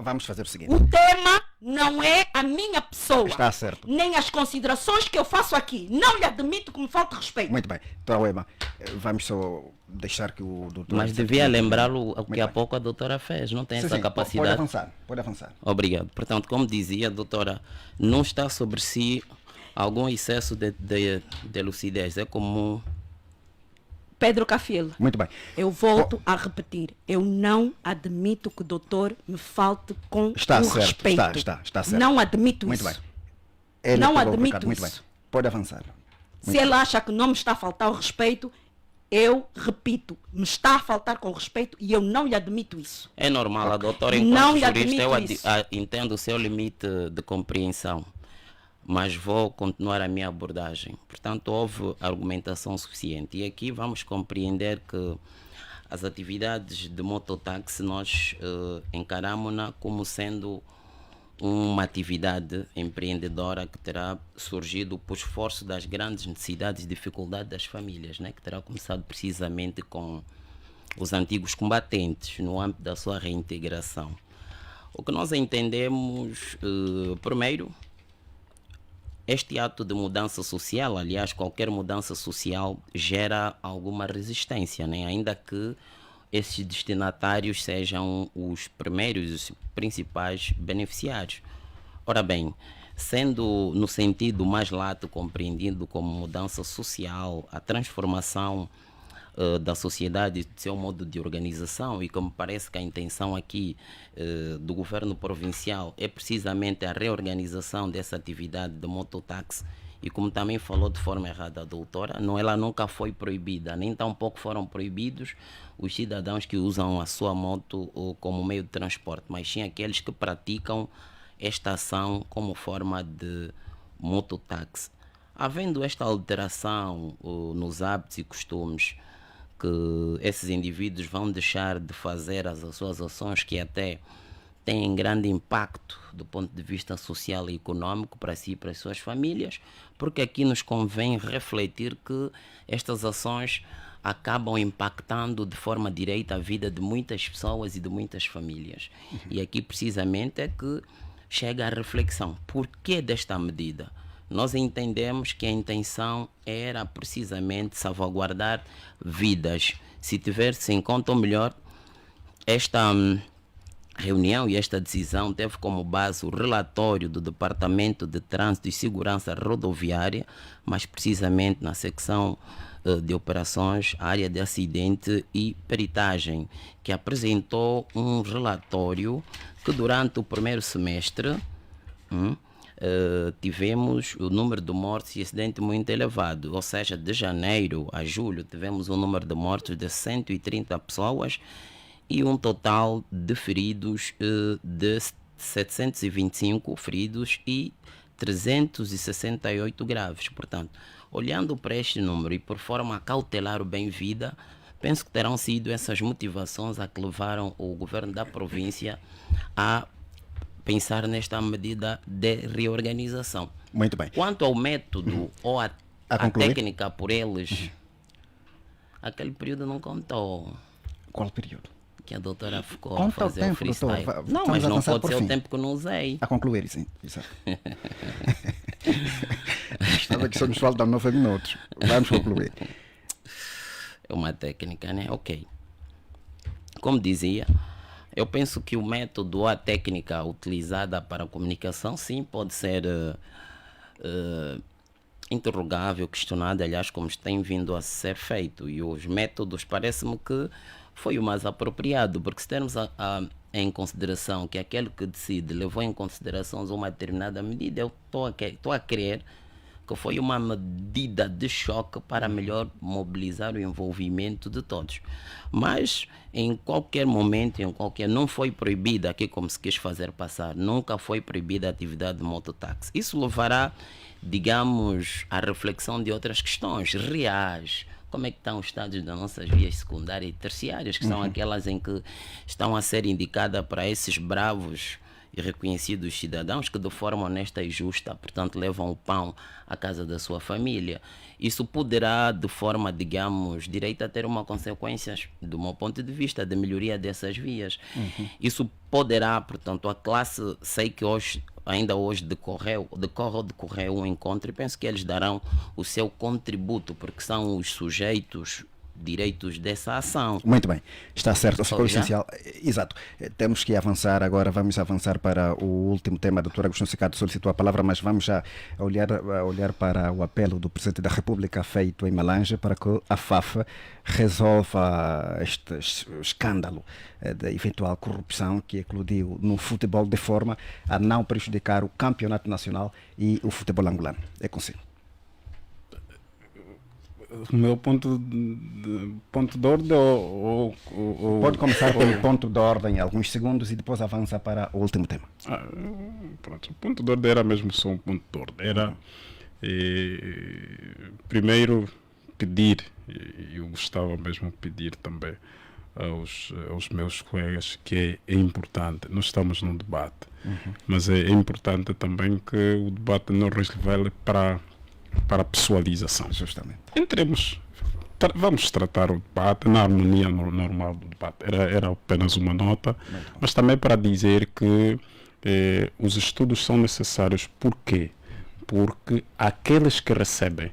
Vamos fazer o seguinte. O tema não é a minha pessoa. Está certo. Nem as considerações que eu faço aqui. Não lhe admito que me falte respeito. Muito bem. Doutora Uema, vamos só deixar que o doutor... Mas devia lembrá-lo o que há pouco a doutora fez. Não tem essa capacidade. Pode avançar. Obrigado. Portanto, como dizia a doutora, não está sobre si algum excesso de lucidez. É como Pedro Cafiel. Muito bem. Eu volto a repetir. Eu não admito que o doutor me falte com respeito. Está certo. Não admito muito isso. Bem. Não admito isso. Muito bem. Pode avançar. Se ele acha que não me está a faltar o respeito, eu repito, me está a faltar com respeito e eu não lhe admito isso. É normal, a doutora, enquanto jurista, eu entendo o seu limite de compreensão, mas vou continuar a minha abordagem. Portanto, houve argumentação suficiente. E aqui vamos compreender que as atividades de mototáxi nós encaramos-na como sendo uma atividade empreendedora que terá surgido por esforço das grandes necessidades e dificuldades das famílias, né? Que terá começado precisamente com os antigos combatentes no âmbito da sua reintegração. O que nós entendemos, primeiro, este ato de mudança social, aliás, qualquer mudança social gera alguma resistência, né? Ainda que esses destinatários sejam os primeiros, os principais beneficiários. Ora bem, sendo no sentido mais lato compreendido como mudança social, a transformação da sociedade, de seu modo de organização, e como parece que a intenção aqui do governo provincial é precisamente a reorganização dessa atividade de mototáxi, e como também falou de forma errada a doutora, ela nunca foi proibida, nem tampouco foram proibidos os cidadãos que usam a sua moto como meio de transporte, mas sim aqueles que praticam esta ação como forma de mototáxi. Havendo esta alteração nos hábitos e costumes, que esses indivíduos vão deixar de fazer as suas ações que até têm grande impacto do ponto de vista social e econômico para si e para as suas famílias, porque aqui nos convém refletir que estas ações acabam impactando de forma direta a vida de muitas pessoas e de muitas famílias. E aqui precisamente é que chega a reflexão. Por que desta medida? Nós entendemos que a intenção era precisamente salvaguardar vidas. Se tiver-se em conta, ou melhor, esta reunião e esta decisão teve como base o relatório do Departamento de Trânsito e Segurança Rodoviária, mais precisamente na secção de operações, área de acidente e peritagem, que apresentou um relatório que durante o primeiro semestre tivemos o número de mortes e acidentes muito elevado, ou seja, de janeiro a julho tivemos um número de mortes de 130 pessoas e um total de feridos de 725 feridos e 368 graves. Portanto, olhando para este número e por forma a cautelar o bem-vida, penso que terão sido essas motivações a que levaram o governo da província a pensar nesta medida de reorganização. Muito bem. Quanto ao método ou a técnica por eles, aquele período não contou. Qual período? Que a doutora ficou Conta a fazer o tempo, freestyle. doutor. Não, Estamos mas a não avançar pode por ser fim. o tempo que não usei. A concluir, sim. Exato. Estava que só nos faltam 9 minutos. Vamos concluir. É uma técnica, né? Ok. Como dizia, eu penso que o método ou a técnica utilizada para a comunicação, sim, pode ser interrogável, questionado, aliás, como tem vindo a ser feito. E os métodos, parece-me que foi o mais apropriado, porque se termos em consideração que aquele que decide levou em consideração uma determinada medida, eu estou a crer que foi uma medida de choque para melhor mobilizar o envolvimento de todos. Mas em qualquer momento, não foi proibida, aqui como se quis fazer passar, nunca foi proibida a atividade de mototáxi. Isso levará, digamos, à reflexão de outras questões reais. Como é que estão os estados das nossas vias secundárias e terciárias, que são aquelas em que estão a ser indicadas para esses bravos e reconhecidos cidadãos que de forma honesta e justa, portanto, levam o pão à casa da sua família. Isso poderá, de forma, digamos, direita, ter uma consequência, do meu ponto de vista, de melhoria dessas vias. Isso poderá, portanto, a classe, sei que ainda hoje decorre um encontro e penso que eles darão o seu contributo, porque são os sujeitos direitos dessa ação. Muito bem, está certo, ficou essencial. Exato, temos que avançar agora, vamos avançar para o último tema. A doutora Agostinho Secato solicitou a palavra, mas vamos já olhar para o apelo do Presidente da República feito em Malange para que a FAF resolva este escândalo de eventual corrupção que eclodiu no futebol, de forma a não prejudicar o campeonato nacional e o futebol angolano. É consigo. O meu ponto de ordem Pode começar pelo ponto de ordem, alguns segundos, e depois avança para o último tema. Pronto, o ponto de ordem era mesmo só um ponto de ordem. Era primeiro pedir, e eu gostava mesmo de pedir também aos meus colegas que é importante, nós estamos num debate, mas é importante também que o debate não revele para a pessoalização. Justamente. Vamos tratar o debate na harmonia normal do debate. Era apenas uma nota, mas também para dizer que os estudos são necessários. Por quê? Porque aqueles que recebem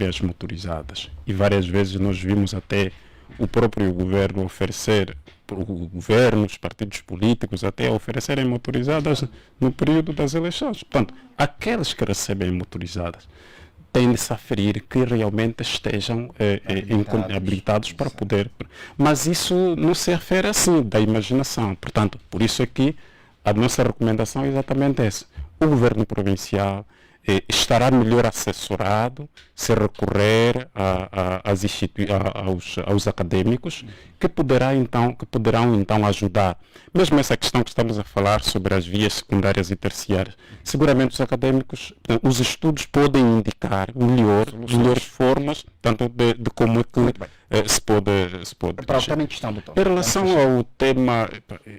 as motorizadas, e várias vezes nós vimos até o próprio governo oferecer, o governo, os partidos políticos até oferecerem motorizadas no período das eleições. Portanto, aqueles que recebem motorizadas têm-se a aferir que realmente estejam habilitados para poder. Mas isso não se refere assim da imaginação. Portanto, por isso é que a nossa recomendação é exatamente essa. O governo provincial estará melhor assessorado se recorrer aos académicos que poderão então ajudar. Mesmo essa questão que estamos a falar sobre as vias secundárias e terciárias, seguramente os académicos, os estudos podem indicar melhores formas, tanto de como é que se pode para o tema em questão, doutor. Em relação ao tema,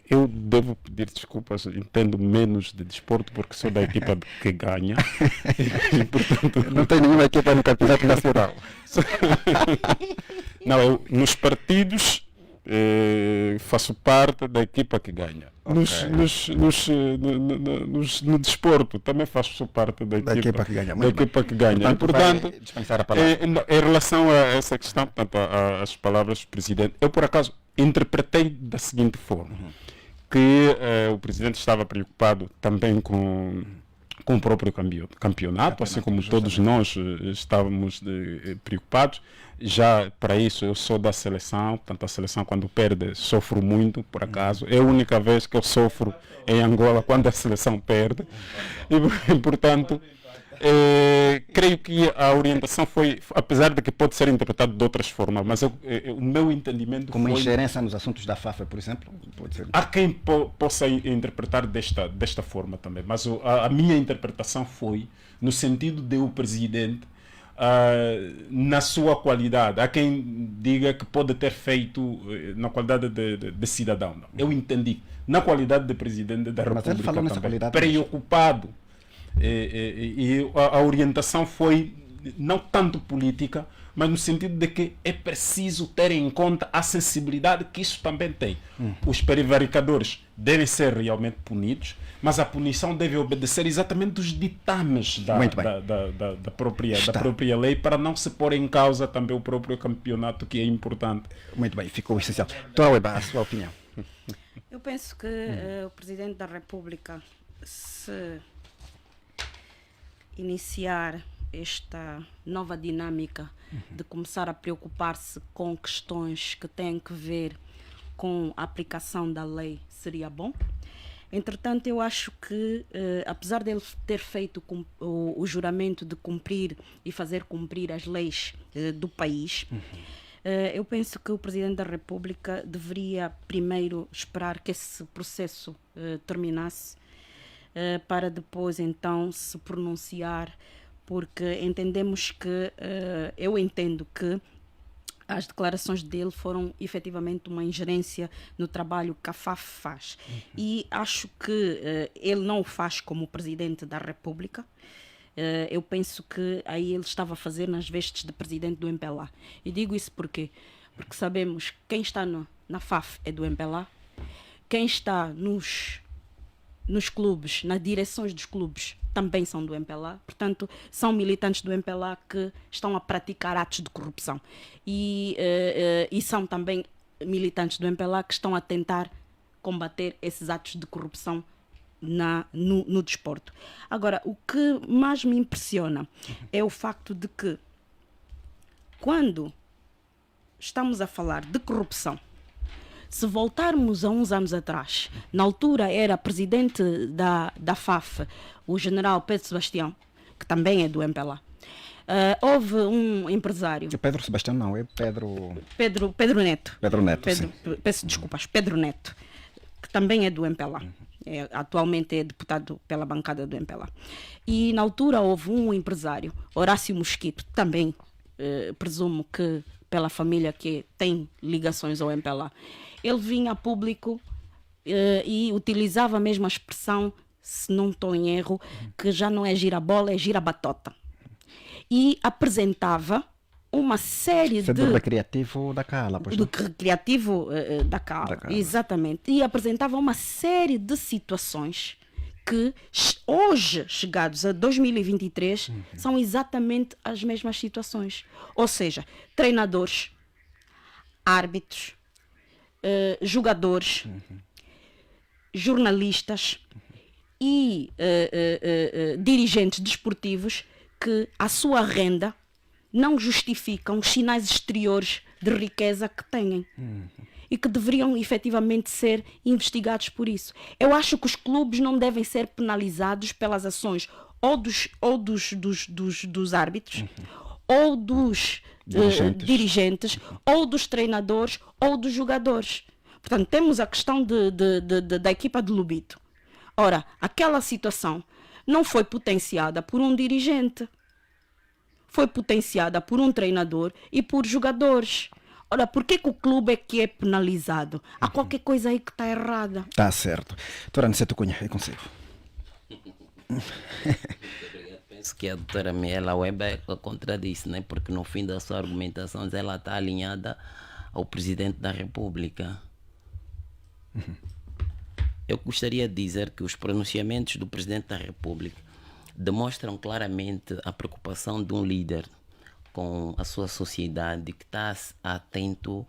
eu devo pedir desculpas, entendo menos de desporto porque sou da equipa que ganha. E, portanto, não tem nenhuma equipa no campeonato nacional. Não, eu nos partidos faço parte da equipa que ganha. Okay. No desporto também faço parte da equipa que ganha. Portanto, em relação a essa questão, portanto, às palavras do Presidente, eu por acaso interpretei da seguinte forma, que o presidente estava preocupado também com o próprio campeonato, assim como todos nós estávamos preocupados. Já para isso eu sou da seleção, portanto a seleção quando perde sofro muito, por acaso. É a única vez que eu sofro em Angola quando a seleção perde. E portanto, creio que a orientação foi, apesar de que pode ser interpretado de outras formas, mas o meu entendimento como foi... ingerência nos assuntos da FAF, por exemplo? Pode ser. Há quem possa interpretar desta forma também, mas a minha interpretação foi no sentido de o presidente, na sua qualidade, há quem diga que pode ter feito na qualidade de cidadão. Não. Eu entendi, na qualidade de presidente da República, ele falou nessa também, qualidade preocupado. E a orientação foi não tanto política, mas no sentido de que é preciso ter em conta a sensibilidade que isso também tem. Os prevaricadores devem ser realmente punidos, mas a punição deve obedecer exatamente os ditames da própria lei, para não se pôr em causa também o próprio campeonato, que é importante. Muito bem, ficou essencial. Toaueba, a sua opinião? Eu penso que o Presidente da República, se iniciar esta nova dinâmica de começar a preocupar-se com questões que têm que ver com a aplicação da lei, seria bom. Entretanto, eu acho que, apesar dele ter feito o juramento de cumprir e fazer cumprir as leis do país, eu penso que o Presidente da República deveria primeiro esperar que esse processo terminasse, para depois então se pronunciar, porque entendemos que, eu entendo que as declarações dele foram efetivamente uma ingerência no trabalho que a FAF faz. E acho que ele não o faz como Presidente da República. Eu penso que aí ele estava a fazer nas vestes de Presidente do MPLA. E digo isso porque sabemos que quem está na FAF é do MPLA, quem está nos clubes, nas direções dos clubes, também são do MPLA. Portanto, são militantes do MPLA que estão a praticar atos de corrupção. E são também militantes do MPLA que estão a tentar combater esses atos de corrupção no desporto. Agora, o que mais me impressiona é o facto de que, quando estamos a falar de corrupção, se voltarmos a uns anos atrás, na altura era presidente da FAF, o general Pedro Sebastião, que também é do MPLA. Houve um empresário... Pedro Sebastião não, é Pedro Neto. Pedro Neto, sim. Peço desculpas, Pedro Neto, que também é do MPLA. Atualmente é deputado pela bancada do MPLA. E na altura houve um empresário, Horácio Mosquito, também presumo que pela família que tem ligações ao MPLA. Ele vinha a público e utilizava a mesma expressão, se não estou em erro, que já não é gira-bola, é gira-batota. E apresentava uma série do recreativo da Cala, pois do recreativo da Cala, exatamente. E apresentava uma série de situações que hoje, chegados a 2023, são exatamente as mesmas situações. Ou seja, treinadores, árbitros, jogadores, jornalistas e dirigentes desportivos que a sua renda não justificam os sinais exteriores de riqueza que têm e que deveriam efetivamente ser investigados por isso. Eu acho que os clubes não devem ser penalizados pelas ações ou dos árbitros, ou dos dirigentes, ou dos treinadores, ou dos jogadores. Portanto, temos a questão da equipa de Lobito. Ora, aquela situação não foi potenciada por um dirigente, foi potenciada por um treinador e por jogadores. Ora, por que o clube é que é penalizado? Há qualquer coisa aí que está errada. Está certo. Doutora Aniceto Cunha, é consigo. Penso que a doutora Miela Weber contradisse, né? Porque no fim da sua argumentação ela está alinhada ao Presidente da República. Eu gostaria de dizer que os pronunciamentos do Presidente da República demonstram claramente a preocupação de um líder com a sua sociedade, que está atento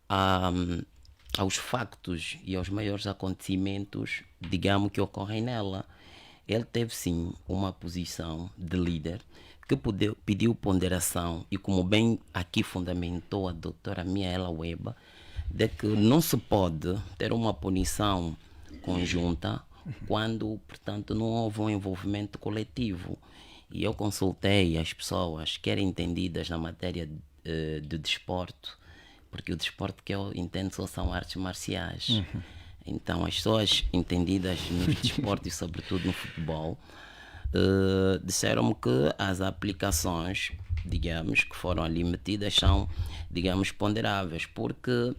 aos factos e aos maiores acontecimentos, digamos, que ocorrem nela. Ele teve sim uma posição de líder que pediu ponderação e, como bem aqui fundamentou a doutora Miela Weba, de que não se pode ter uma punição conjunta quando, portanto, não houve um envolvimento coletivo. E eu consultei as pessoas que eram entendidas na matéria de desporto, porque o desporto que eu entendo só são artes marciais. Então, as pessoas entendidas no desporto e sobretudo no futebol disseram-me que as aplicações, digamos, que foram ali metidas são, digamos, ponderáveis, porque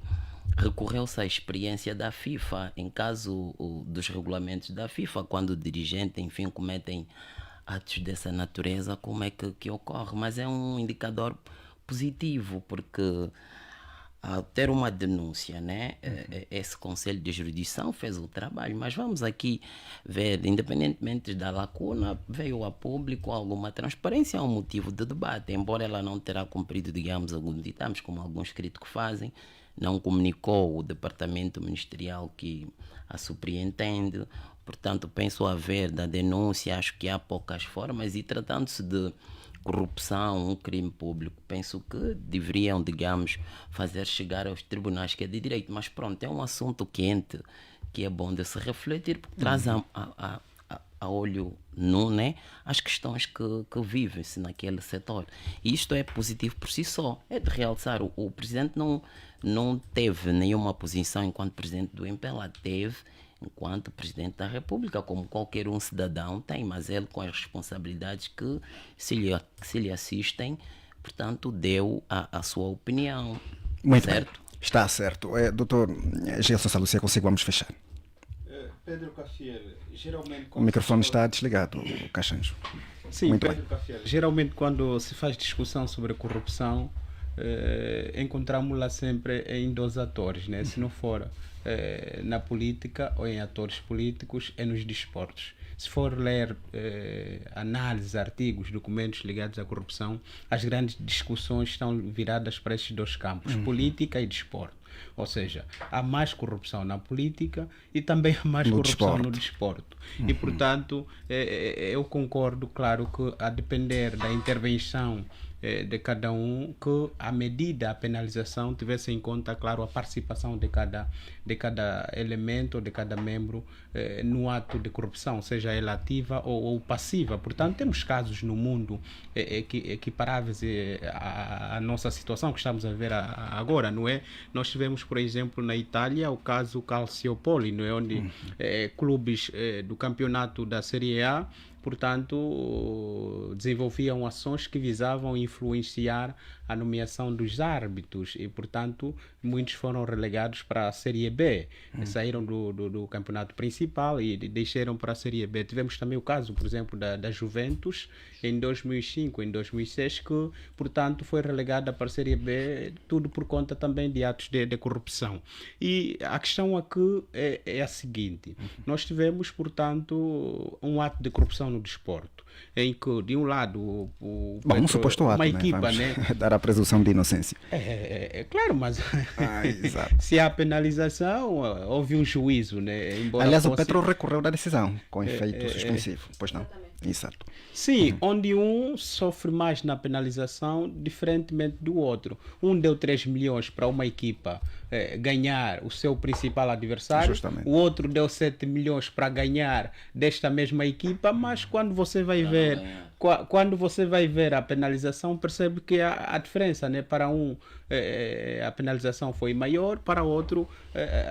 recorreu-se à experiência da FIFA. Em caso dos regulamentos da FIFA, quando o dirigente, enfim, cometem atos dessa natureza, como é que ocorre? Mas é um indicador positivo, porque ao ter uma denúncia, né, esse Conselho de Jurisdição fez o trabalho, mas vamos aqui ver, independentemente da lacuna, veio a público alguma transparência, é um motivo de debate, embora ela não terá cumprido, digamos, alguns ditames, como alguns críticos fazem, não comunicou o departamento ministerial que a superintende, portanto, penso haver da denúncia, acho que há poucas formas, e tratando-se de corrupção, um crime público, penso que deveriam, digamos, fazer chegar aos tribunais que é de direito, mas pronto, é um assunto quente que é bom de se refletir, porque traz a olho nu, né, as questões que vivem-se naquele setor. E isto é positivo por si só. É de realçar, o presidente não teve nenhuma posição enquanto presidente do MPLA, teve enquanto presidente da República, como qualquer um cidadão tem, mas ele com as responsabilidades que se lhe assistem, portanto, deu a sua opinião. Muito certo? bem. Está certo. Doutor Gelson Salucia, consigo, vamos fechar. Pedro Cafiel, geralmente... O microfone está desligado, Caxanjo. Sim, Muito Pedro Cafiel. Geralmente, quando se faz discussão sobre corrupção, encontramos lá sempre em dois atores, né? Se não for na política ou em atores políticos, é nos desportos. Se for ler análises, artigos, documentos ligados à corrupção, as grandes discussões estão viradas para esses dois campos, política e desporto. Ou seja, há mais corrupção na política e também há mais corrupção no desporto. E, portanto, eu concordo, claro, que a depender da intervenção de cada um, que a medida, a penalização, tivesse em conta, claro, a participação de cada elemento, de cada membro no ato de corrupção, seja ela ativa ou passiva. Portanto, temos casos no mundo equiparáveis à nossa situação que estamos a ver agora, não é? Nós tivemos, por exemplo, na Itália, o caso Calciopoli, não é? Onde clubes do campeonato da Série A, portanto, desenvolviam ações que visavam influenciar a nomeação dos árbitros e, portanto, muitos foram relegados para a Série B. Saíram do campeonato principal e deixaram para a Série B. Tivemos também o caso, por exemplo, da Juventus em 2005, em 2006, que, portanto, foi relegada para a Série B, tudo por conta também de atos de corrupção. E a questão aqui é a seguinte: nós tivemos, portanto, um ato de corrupção no desporto, em que, de um lado, um suposto ato, uma equipa, né? Dar a presunção de inocência. Claro, mas exato. Se há penalização, houve um juízo, né? Embora aliás, o Petro recorreu da decisão com efeito suspensivo, pois não? Exato. Sim, onde um sofre mais na penalização, diferentemente do outro. Um deu 3 milhões para uma equipa ganhar o seu principal adversário, justamente. O outro deu 7 milhões para ganhar desta mesma equipa, mas quando você vai ver a penalização, percebe que há diferença, né? Para um a penalização foi maior, para outro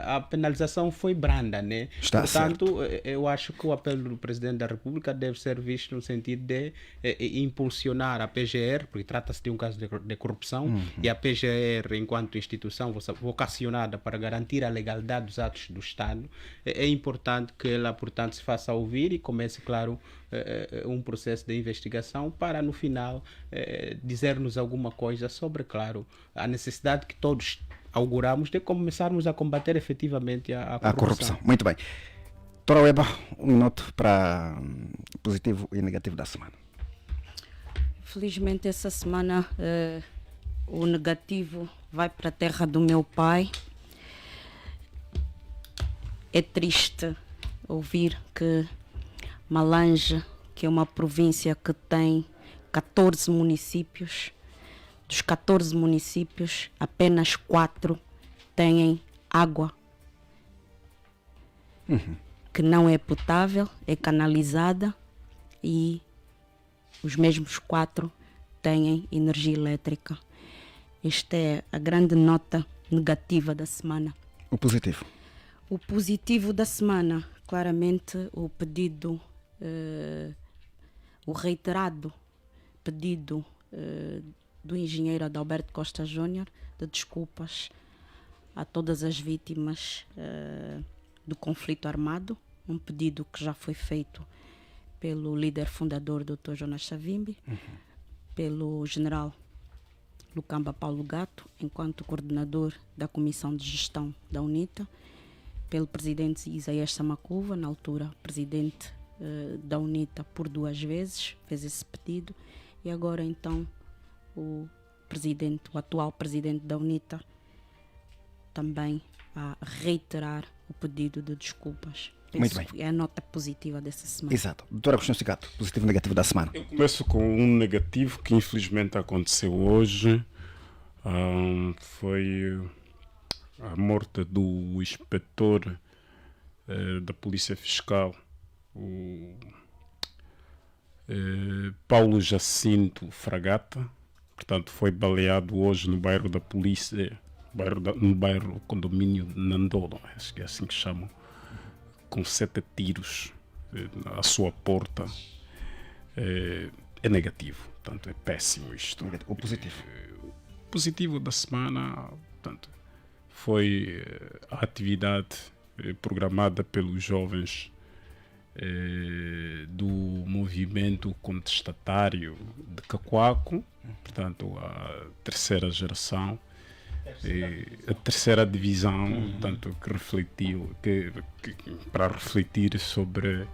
a penalização foi branda, né? Portanto, eu acho que o apelo do Presidente da República deve ser visto no sentido de impulsionar a PGR, porque trata-se de um caso de corrupção, e a PGR, enquanto instituição vocacionada para garantir a legalidade dos atos do Estado, é importante que ela, portanto, se faça ouvir e comece, claro, um processo de investigação para, no final, dizer-nos alguma coisa sobre, claro, a necessidade que todos auguramos de começarmos a combater efetivamente a corrupção. Muito bem. Doutora Weba, um minuto para positivo e negativo da semana. Felizmente essa semana o negativo vai para a terra do meu pai. É triste ouvir que Malange, que é uma província que tem 14 municípios, dos 14 municípios, apenas 4 têm água que não é potável, é canalizada, e os mesmos 4 têm energia elétrica. Esta é a grande nota negativa da semana. O positivo? O positivo da semana, claramente o pedido, o reiterado pedido do engenheiro Adalberto Costa Júnior de desculpas a todas as vítimas do conflito armado, um pedido que já foi feito pelo líder fundador Dr. Jonas Savimbi, pelo general Lucamba Paulo Gato, enquanto coordenador da Comissão de Gestão da UNITA, pelo presidente Isaías Samacuva, na altura presidente da UNITA por 2 vezes, fez esse pedido, e agora então o atual presidente da UNITA, também a reiterar o pedido de desculpas. Muito Penso bem. que é a nota positiva dessa semana. Exato. Doutora Agostinho Cigato, positivo e negativo da semana. Eu começo com um negativo que infelizmente aconteceu hoje. Foi a morte do inspetor da Polícia Fiscal, o Paulo Jacinto Fragata. Portanto, foi baleado hoje no bairro da Polícia, no bairro condomínio Nandolo, acho que é assim que chamam, com 7 tiros à sua porta. É negativo, portanto, é péssimo isto. O positivo? O positivo da semana, portanto, foi a atividade programada pelos jovens do movimento contestatário de Cacoaco, portanto, a terceira geração, a terceira divisão, portanto, que refletiu, para refletir sobre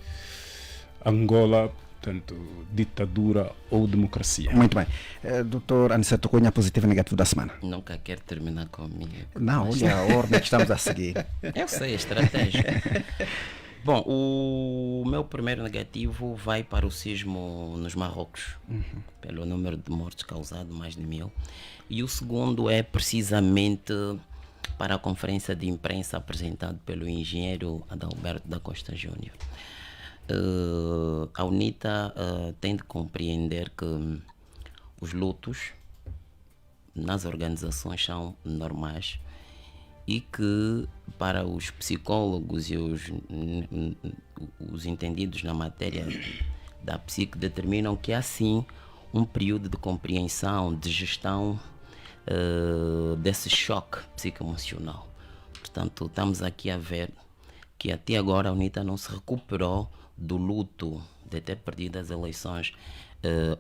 Angola, portanto, ditadura ou democracia. Muito bem. Doutor Aniceto Cunha, positivo e negativo da semana. Nunca quero terminar comigo. Não, olha a ordem que estamos a seguir. Eu sei, a estratégia. Bom, o meu primeiro negativo vai para o sismo nos Marrocos, pelo número de mortes causado, mais de 1000. E o segundo é precisamente para a conferência de imprensa apresentada pelo engenheiro Adalberto da Costa Júnior. A UNITA tem de compreender que os lutos nas organizações são normais e que para os psicólogos e os entendidos na matéria da psique determinam que há sim um período de compreensão, de gestão desse choque psicoemocional. Portanto, estamos aqui a ver que até agora a UNITA não se recuperou do luto de ter perdido as eleições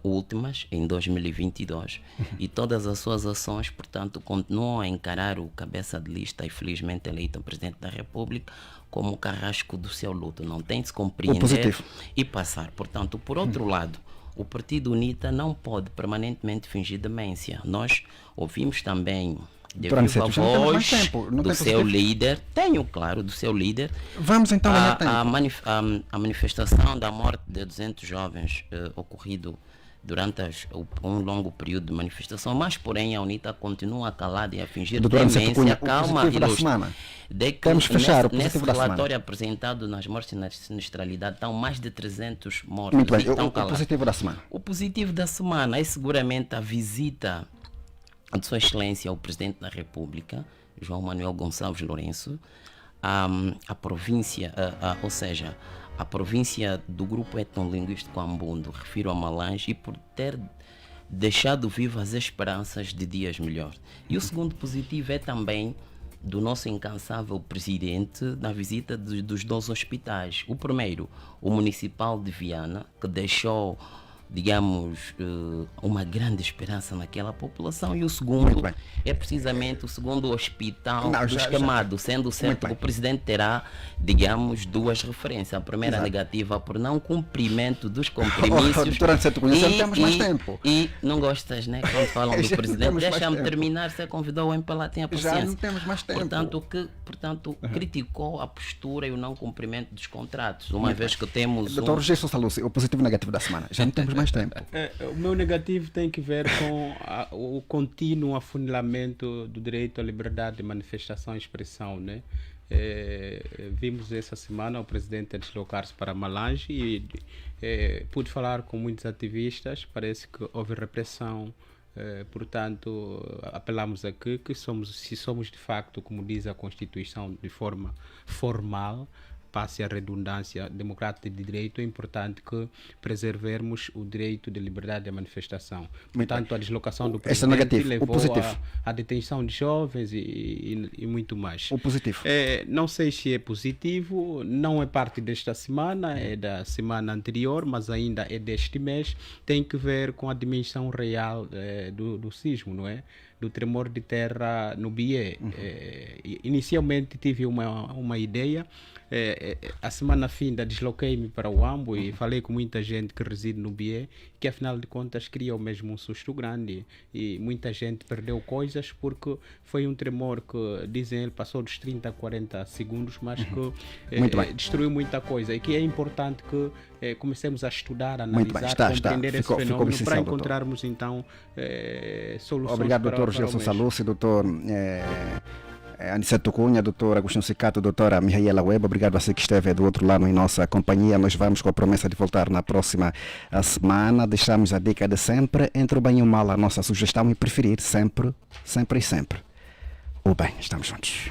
últimas em 2022 e todas as suas ações, portanto, continuam a encarar o cabeça de lista e felizmente eleito Presidente da República como o carrasco do seu luto. Não tem de se compreender e passar. Portanto, por outro lado, o Partido UNITA não pode permanentemente fingir demência. Nós ouvimos também de viva voz do seu líder, do seu líder. Vamos então a manifestação da morte de 200 jovens ocorrido durante um longo período de manifestação, mas porém a UNITA continua calada e a fingir demência. Calma, Vamos fechar o positivo nesse da relatório semana. apresentado nas mortes e na sinistralidade estão mais de 300 mortos. Muito bem, Estão o calados. positivo da semana. O positivo da semana é seguramente a visita de Sua Excelência ao Presidente da República, João Manuel Gonçalves Lourenço, a província, ou seja, a província do grupo etnolinguístico Ambundo, refiro a Malange, e por ter deixado vivas as esperanças de dias melhores. E o segundo positivo é também do nosso incansável presidente na visita dos 2 hospitais. O primeiro, o municipal de Viana, que deixou digamos, uma grande esperança naquela população. E o segundo é precisamente o segundo hospital do esquemado, sendo certo que o presidente terá, digamos, duas referências. A primeira negativa por não cumprimento dos compromissos. Temos mais tempo. E não gostas, né? Quando falam do presidente, deixa-me terminar, você convidou o MPLA, tenha paciência. Já não temos mais tempo. Portanto, criticou a postura e o não cumprimento dos contratos, uma vez que temos Doutor Gerson Salusi, o positivo e negativo da semana. Já não temos mais tempo. O meu negativo tem que ver com o contínuo afunilamento do direito à liberdade de manifestação e expressão, né? Vimos essa semana o presidente deslocar-se para Malange e pude falar com muitos ativistas. Parece que houve repressão. Portanto, apelamos aqui que se somos de facto, como diz a Constituição, de forma formal, passe a redundância, democrática de direito, é importante que preservemos o direito de liberdade de manifestação. Portanto, a deslocação do presidente levou à detenção de jovens e muito mais. O positivo? Não sei se é positivo, não é parte desta semana, é da semana anterior, mas ainda é deste mês. Tem que ver com a dimensão real do sismo, não é? Do tremor de terra no Bié. Inicialmente tive uma ideia. A semana finda desloquei-me para o Ambo e falei com muita gente que reside no Bié, que afinal de contas criou mesmo um susto grande e muita gente perdeu coisas porque foi um tremor que, dizem ele, passou dos 30 a 40 segundos, mas que destruiu muita coisa e que é importante que comecemos a estudar, a analisar, compreender esse fenômeno para encontrarmos então soluções. Obrigado, doutor Gerson Salusi, doutor Aniceto Cunha, doutor Agostinho Sicato, doutora Mihaela Web, obrigado a você que esteve do outro lado em nossa companhia. Nós vamos com a promessa de voltar na próxima semana. Deixamos a dica de sempre, entre o bem e o mal, a nossa sugestão e preferir sempre, sempre e sempre o bem. Estamos juntos.